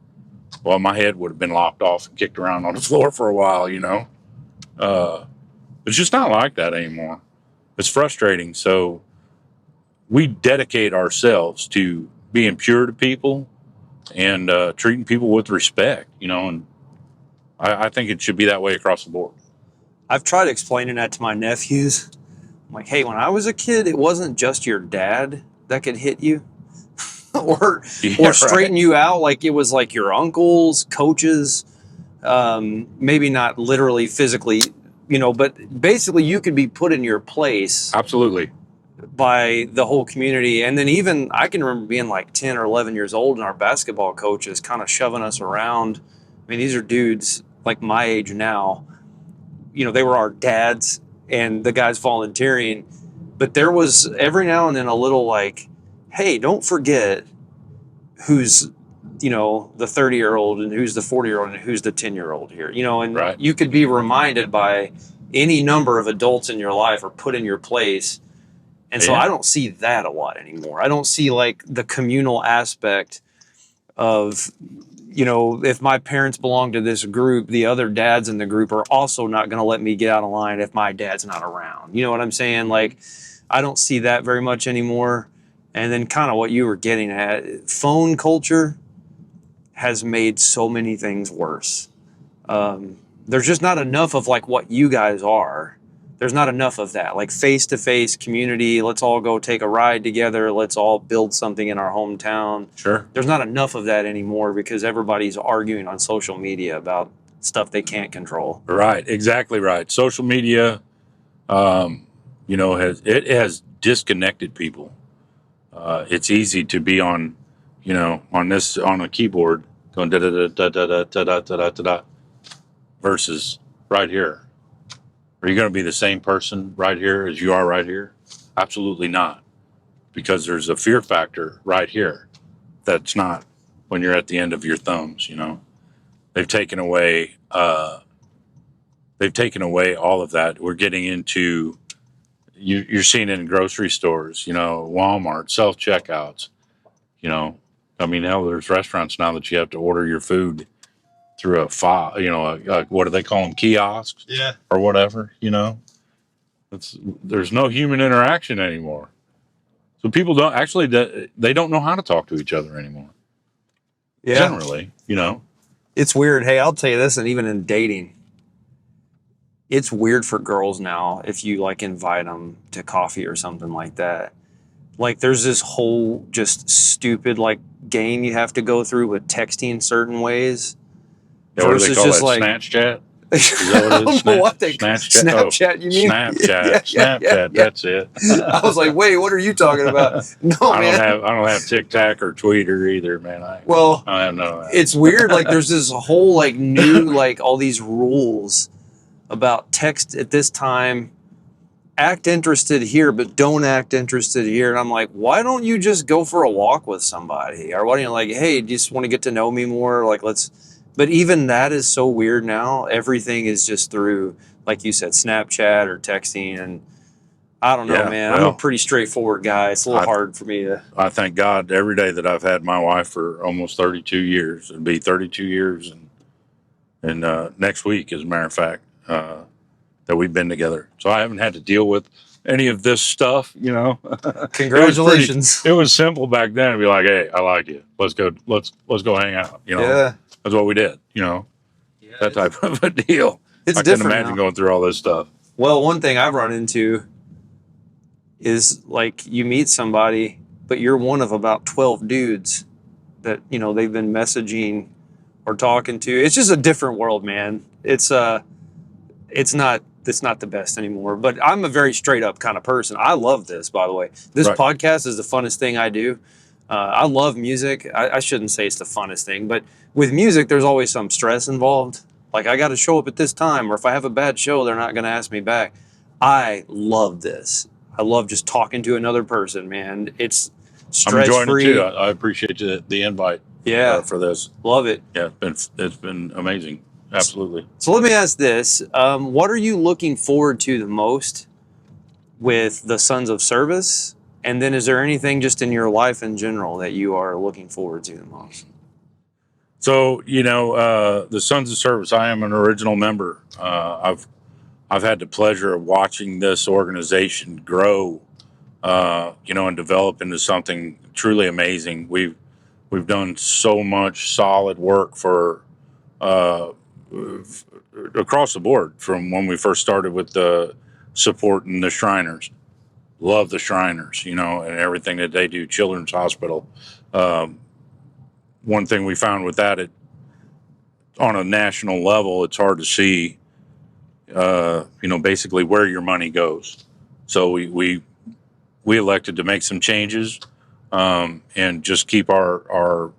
well, my head would have been lopped off and kicked around on the floor for a while. It's just not like that anymore. It's frustrating. So we dedicate ourselves to being pure to people and treating people with respect, and I think it should be that way across the board. I've tried explaining that to my nephews. I'm like, hey, when I was a kid, it wasn't just your dad that could hit you or straighten you out. Like, it was like your uncles, coaches, maybe not literally physically, but basically you could be put in your place. Absolutely. By the whole community. And then even I can remember being like 10 or 11 years old and our basketball coaches kind of shoving us around. I mean, these are dudes like my age now. They were our dads and the guys volunteering. But there was every now and then a little like, hey, don't forget who's, the 30-year-old and who's the 40-year-old and who's the 10-year-old here. And right. You could be reminded by any number of adults in your life or put in your place. And so Yeah. I don't see that a lot anymore. I don't see like the communal aspect of, you know, if my parents belong to this group, the other dads in the group are also not going to let me get out of line if my dad's not around. You know what I'm saying? Like, I don't see that very much anymore. And then kind of what you were getting at, phone culture has made so many things worse. There's just not enough of like what you guys are. There's not enough of that, like face-to-face community. Let's all go take a ride together. Let's all build something in our hometown. Sure. There's not enough of that anymore because everybody's arguing on social media about stuff they can't control. Right. Exactly right. Social media, you know, has disconnected people. It's easy to be on, you know, on a keyboard going da da da da da da da da da da versus right here. Are you going to be the same person right here as you are right here? Absolutely not, because there's a fear factor right here that's not when you're at the end of your thumbs. You know, they've taken away all of that. We're getting into you're seeing it in grocery stores, you know, Walmart, self checkouts. You know, I mean, hell, there's restaurants now that you have to order your food through a file, you know, what do they call them, kiosks? Yeah. Or whatever, you know. There's no human interaction anymore. So people don't actually, they don't know how to talk to each other anymore. Generally, you know. It's weird. Hey, I'll tell you this, and even in dating, it's weird for girls now if you like invite them to coffee or something like that. Like there's this whole just stupid like game you have to go through with texting certain ways. Yeah, what do they versus call just that? like Snapchat? Is that what it is? I don't know what they Snapchat. You mean Snapchat? Snapchat. That's it. I was like, wait, what are you talking about? No, man. I don't have TikTok or Twitter either, man. I don't have none of that. It's weird. Like there's this whole like new like all these rules about text at this time. Act interested here, but don't act interested here. And I'm like, why don't you just go for a walk with somebody? Or why don't you like, hey, do you just want to get to know me more? Like but even that is so weird now. Everything is just through, like you said, Snapchat or texting. And I don't know, man. I'm a pretty straightforward guy. It's a little hard for me to. I thank God every day that I've had my wife for almost 32 years. It'll be 32 years and next week, as a matter of fact, that we've been together. So I haven't had to deal with any of this stuff, you know. Congratulations. It was simple back then to be like, hey, I like you. Let's go hang out, you know. Yeah. That's what we did, you know. Yeah, that type of a deal. It's I different. couldn't imagine going through all this stuff. Well, one thing I've run into is like you meet somebody, but you're one of about 12 dudes that, you know, they've been messaging or talking to. It's just a different world, man. It's not the best anymore, but I'm a very straight up kind of person. I love this, by the way. This podcast is the funnest thing I do. I love music. I shouldn't say it's the funnest thing, but with music, there's always some stress involved. Like I got to show up at this time, or if I have a bad show, they're not going to ask me back. I love this. I love just talking to another person, man. It's stress free. I'm enjoying it too. I appreciate the invite. Yeah, for this. Love it. Yeah, it's been amazing. Absolutely. So let me ask this: what are you looking forward to the most with the Sons of Service? And then is there anything just in your life in general that you are looking forward to the most? So, you know, the Sons of Service, I am an original member. I've had the pleasure of watching this organization grow, you know, and develop into something truly amazing. We've done so much solid work for across the board from when we first started with the supporting the Shriners. Love the Shriners, you know, and everything that they do. Children's Hospital. One thing we found with that, on a national level, it's hard to see, you know, basically where your money goes. So we elected to make some changes and just keep our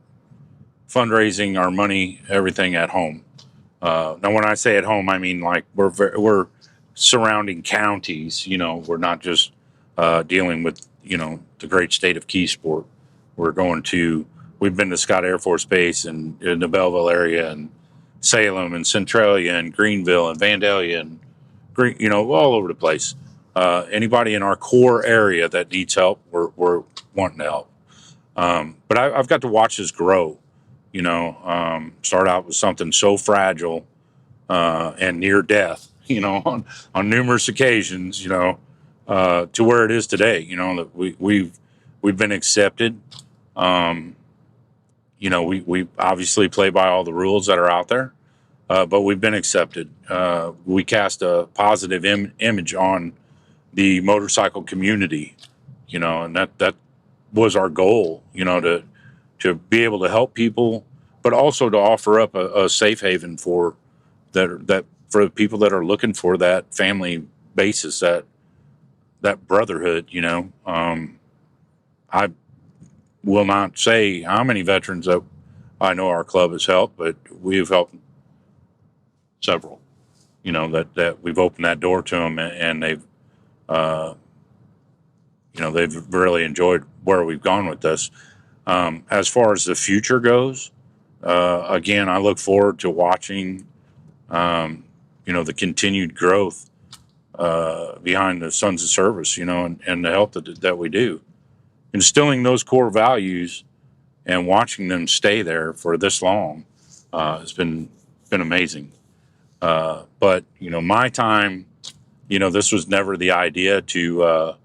fundraising, our money, everything at home. Now, when I say at home, I mean like we're surrounding counties. You know, we're not just dealing with, you know, the great state of Keysport. We've been to Scott Air Force Base and in the Belleville area and Salem and Centralia and Greenville and Vandalia and you know, all over the place. Anybody in our core area that needs help, we're wanting to help. But I've got to watch this grow. Start out with something so fragile and near death. On numerous occasions. To where it is today. That we've been accepted. We obviously play by all the rules that are out there, but we've been accepted. We cast a positive image on the motorcycle community, and that was our goal, to be able to help people, but also to offer up a safe haven for for the people that are looking for that family basis, that brotherhood. I will not say how many veterans that I know our club has helped, but we've helped several. That we've opened that door to them, and they've really enjoyed where we've gone with this. As far as the future goes, again, I look forward to watching, the continued growth behind the Sons of Service, and the help that we do. Instilling those core values and watching them stay there for this long has been amazing. But my time, this was never the idea to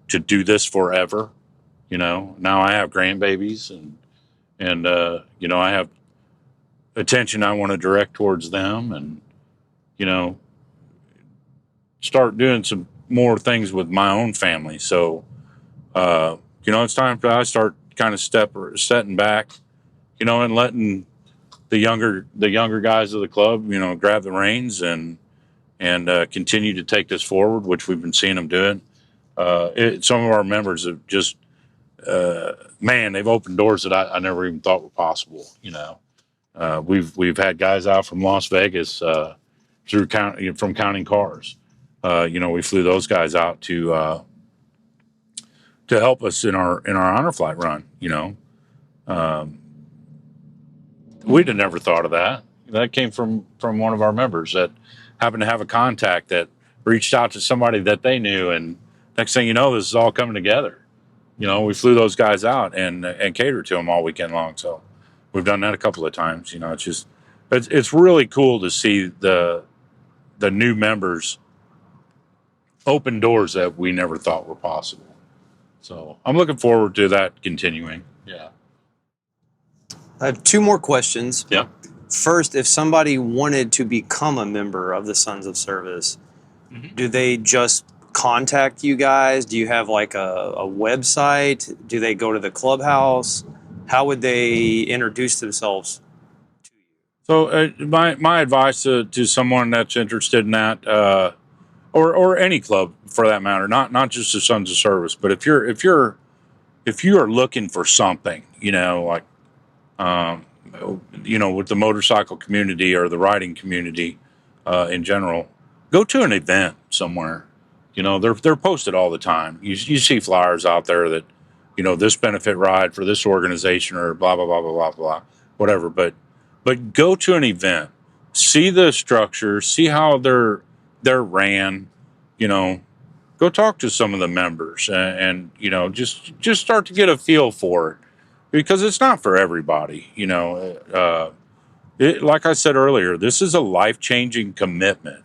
do this forever. Now I have grandbabies, and I have attention I want to direct towards them, and start doing some more things with my own family. So it's time I start kind of stepping back, and letting the younger guys of the club, grab the reins and continue to take this forward, which we've been seeing them doing. Some of our members have just, they've opened doors that I never even thought were possible. We've had guys out from Las Vegas from counting cars. We flew those guys out to help us in our honor flight run. We'd have never thought of that. That came from one of our members that happened to have a contact that reached out to somebody that they knew, and next thing you know, this is all coming together. We flew those guys out and catered to them all weekend long. So we've done that a couple of times. It's really cool to see the new members open doors that we never thought were possible. So I'm looking forward to that continuing. Yeah. I have two more questions. Yeah. First, if somebody wanted to become a member of the Sons of Service, do they just contact you guys? Do you have like a website? Do they go to the clubhouse? How would they introduce themselves to you? So my advice to someone that's interested in that, or any club for that matter, not just the Sons of Service, but if you are looking for something, like with the motorcycle community or the riding community in general, go to an event somewhere. They're posted all the time. You see flyers out there that, this benefit ride for this organization or blah blah blah blah blah blah, whatever. But go to an event, see the structure, see how they're ran. Go talk to some of the members and just start to get a feel for it, because it's not for everybody. Like I said earlier, this is a life-changing commitment.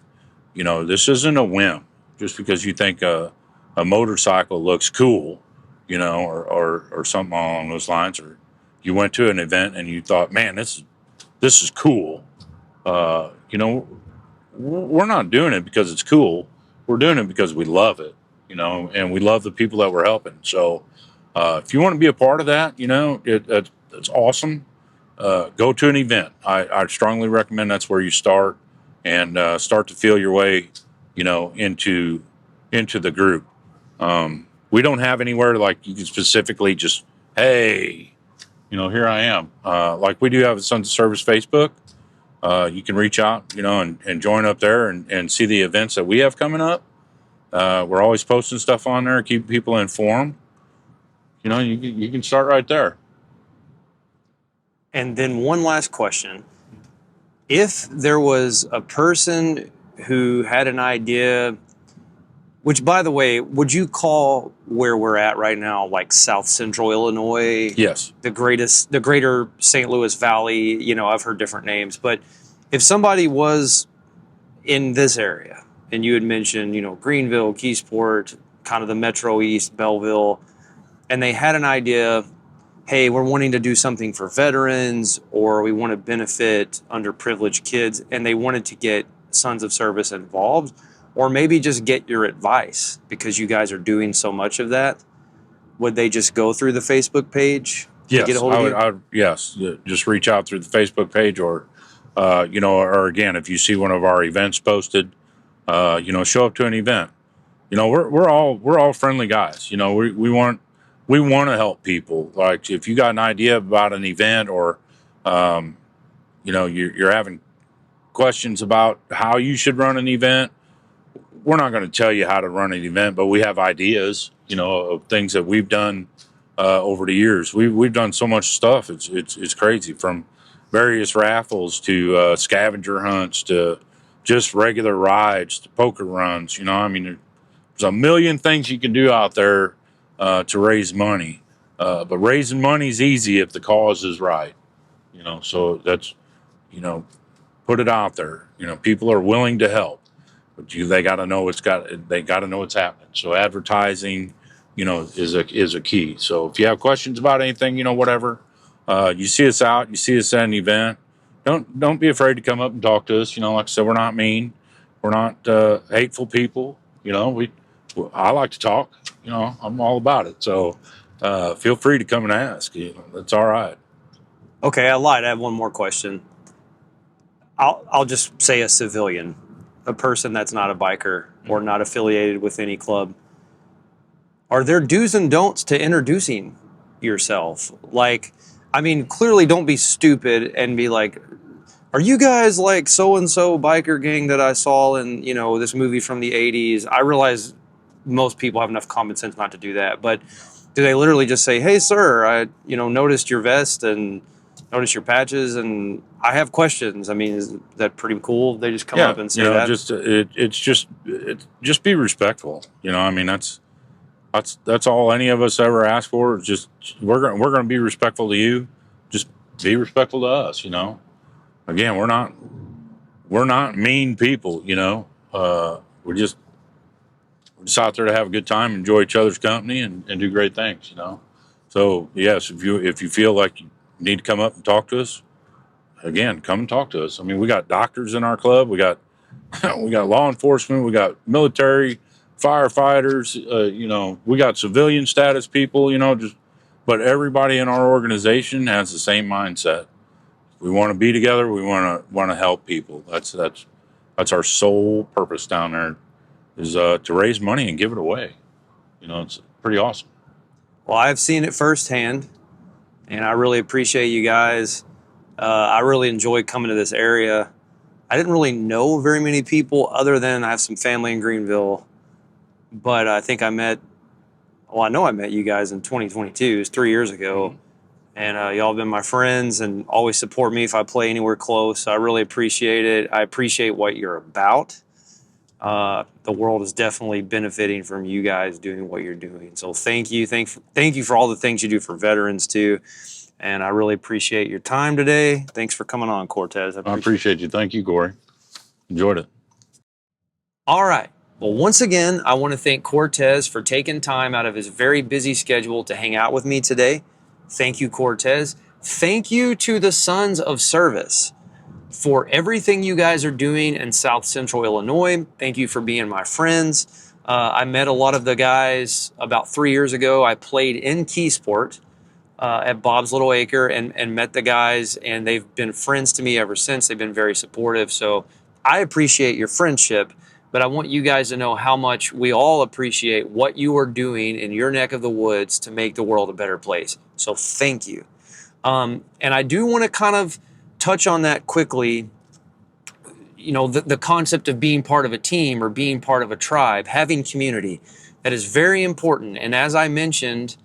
This isn't a whim just because you think a motorcycle looks cool, or something along those lines, or you went to an event and you thought, man, this is cool. We're not doing it because it's cool. We're doing it because we love it, and we love the people that we're helping. So if you want to be a part of that, it's awesome. Go to an event. I strongly recommend that's where you start, and start to feel your way, into the group. We don't have anywhere like you can specifically just, hey, here I am. Like we do have a Sons of Service Facebook. You can reach out, and join up there and see the events that we have coming up. We're always posting stuff on there, keep people informed. You can start right there. And then one last question. If there was a person who had an idea Which, by the way, would you call where we're at right now like South Central Illinois? Yes. The greater St. Louis Valley. You know, I've heard different names, but if somebody was in this area and you had mentioned, you know, Greenville, Keysport, kind of the Metro East, Belleville, and they had an idea, hey, we're wanting to do something for veterans, or we want to benefit underprivileged kids, and they wanted to get Sons of Service involved, or maybe just get your advice because you guys are doing so much of that, would they just go through the Facebook page to Yes, get a hold of you? I would, yes, just reach out through the Facebook page, or you know, or again, if you see one of our events posted, you know, show up to an event. You know, we're all friendly guys. You know, we want to help people. Like if you got an idea about an event, or you know, you're having questions about how you should run an event, we're not going to tell you how to run an event, but we have ideas, you know, of things that we've done over the years. We've done so much stuff. It's crazy, from various raffles to scavenger hunts to just regular rides to poker runs. You know, I mean, there's a million things you can do out there to raise money. But raising money is easy if the cause is right. You know, so that's, you know, put it out there. You know, people are willing to help. But they got to know they got to know what's happening. So advertising, you know, is a key. So if you have questions about anything, you know, whatever, you see us out, you see us at an event, don't be afraid to come up and talk to us. You know, like I said, we're not mean, we're not hateful people. You know, I like to talk. You know, I'm all about it. So feel free to come and ask. You know, that's all right. Okay, I lied. I have one more question. I'll just say a civilian, a person that's not a biker or not affiliated with any club. Are there do's and don'ts to introducing yourself? Like, I mean, clearly don't be stupid and be like, are you guys like so-and-so biker gang that I saw in, you know, this movie from the 80s? I realize most people have enough common sense not to do that, but do they literally just say, hey, sir, I, you know, noticed your vest and noticed your patches and I have questions? I mean, is that pretty cool? They just come up and say you know, that? just be respectful. You know, I mean, that's all any of us ever ask for. Is just we're gonna be respectful to you. Just be respectful to us. You know, again, we're not mean people. You know, we're just out there to have a good time, enjoy each other's company, and do great things. You know, so yes, if you feel like you need to come up and talk to us, again, come and talk to us. I mean, we got doctors in our club. We got we got law enforcement. We got military, firefighters. You know, we got civilian status people. You know, but everybody in our organization has the same mindset. We want to be together. We want to help people. That's our sole purpose down there, is to raise money and give it away. You know, it's pretty awesome. Well, I've seen it firsthand, and I really appreciate you guys. I really enjoy coming to this area. I didn't really know very many people other than I have some family in Greenville, but I think I met you guys in 2022. It was 3 years ago. And y'all have been my friends and always support me if I play anywhere close. I really appreciate it. I appreciate what you're about. The world is definitely benefiting from you guys doing what you're doing. So thank you. Thank you for all the things you do for veterans too. And I really appreciate your time today. Thanks for coming on, Kortez. I appreciate you. Thank you, Corey. Enjoyed it. All right. Well, once again, I want to thank Kortez for taking time out of his very busy schedule to hang out with me today. Thank you, Kortez. Thank you to the Sons of Service for everything you guys are doing in South Central Illinois. Thank you for being my friends. I met a lot of the guys about 3 years ago. I played in Keysport at Bob's Little Acre and met the guys, and they've been friends to me ever since. They've been very supportive. So I appreciate your friendship, but I want you guys to know how much we all appreciate what you are doing in your neck of the woods to make the world a better place. So thank you. And I do want to kind of touch on that quickly. You know, the concept of being part of a team or being part of a tribe, having community, that is very important. And as I mentioned,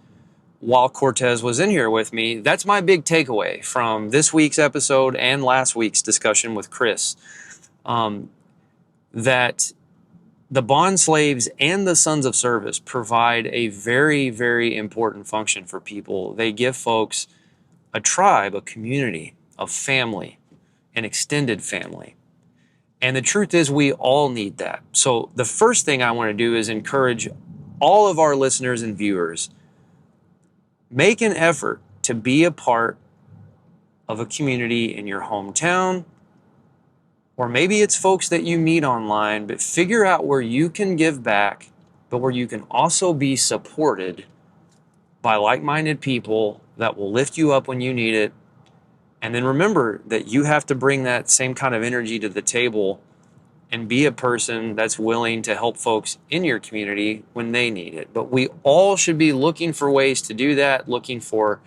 while Kortez was in here with me, that's my big takeaway from this week's episode and last week's discussion with Chris. That the bond slaves and the sons of service provide a very, very important function for people. They give folks a tribe, a community, a family, an extended family. And the truth is, we all need that. So the first thing I want to do is encourage all of our listeners and viewers, make an effort to be a part of a community in your hometown, or maybe it's folks that you meet online, but figure out where you can give back, but where you can also be supported by like-minded people that will lift you up when you need it. And then remember that you have to bring that same kind of energy to the table and be a person that's willing to help folks in your community when they need it. But we all should be looking for ways to do that, looking for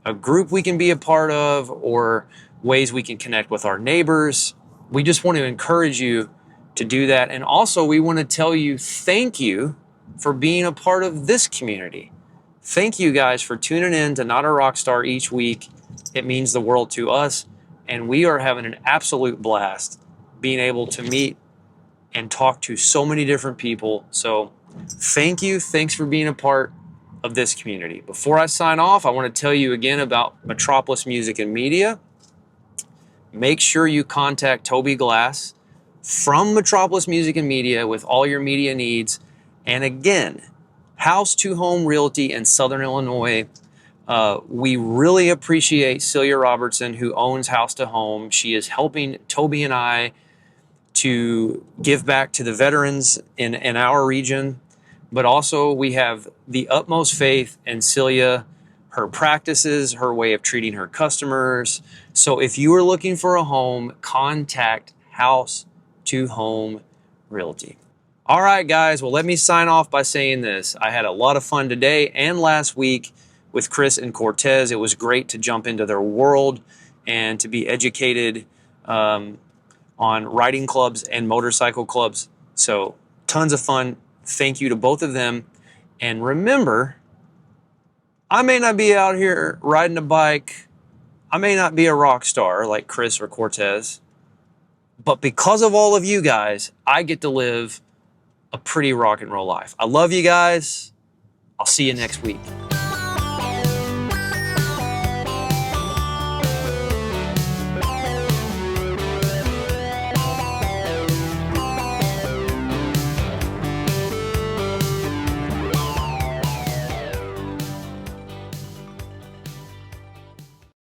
a group we can be a part of, or ways we can connect with our neighbors. We just want to encourage you to do that. And also, we want to tell you thank you for being a part of this community. Thank you guys for tuning in to Not a Rockstar each week. It means the world to us, and we are having an absolute blast being able to meet and talk to so many different people. So thank you. Thanks for being a part of this community. Before I sign off, I want to tell you again about Metropolis Music and Media. Make sure you contact Toby Glass from Metropolis Music and Media with all your media needs. And again, House to Home Realty in Southern Illinois. We really appreciate Celia Robertson, who owns House to Home. She is helping Toby and I to give back to the veterans in our region. But also, we have the utmost faith in Celia, her practices, her way of treating her customers. So if you are looking for a home, contact House to Home Realty. All right, guys. Well, let me sign off by saying this. I had a lot of fun today and last week with Chris and Kortez. It was great to jump into their world and to be educated on riding clubs and motorcycle clubs. So tons of fun. Thank you to both of them. And remember, I may not be out here riding a bike. I may not be a rock star like Chris or Kortez. But because of all of you guys, I get to live a pretty rock and roll life. I love you guys. I'll see you next week.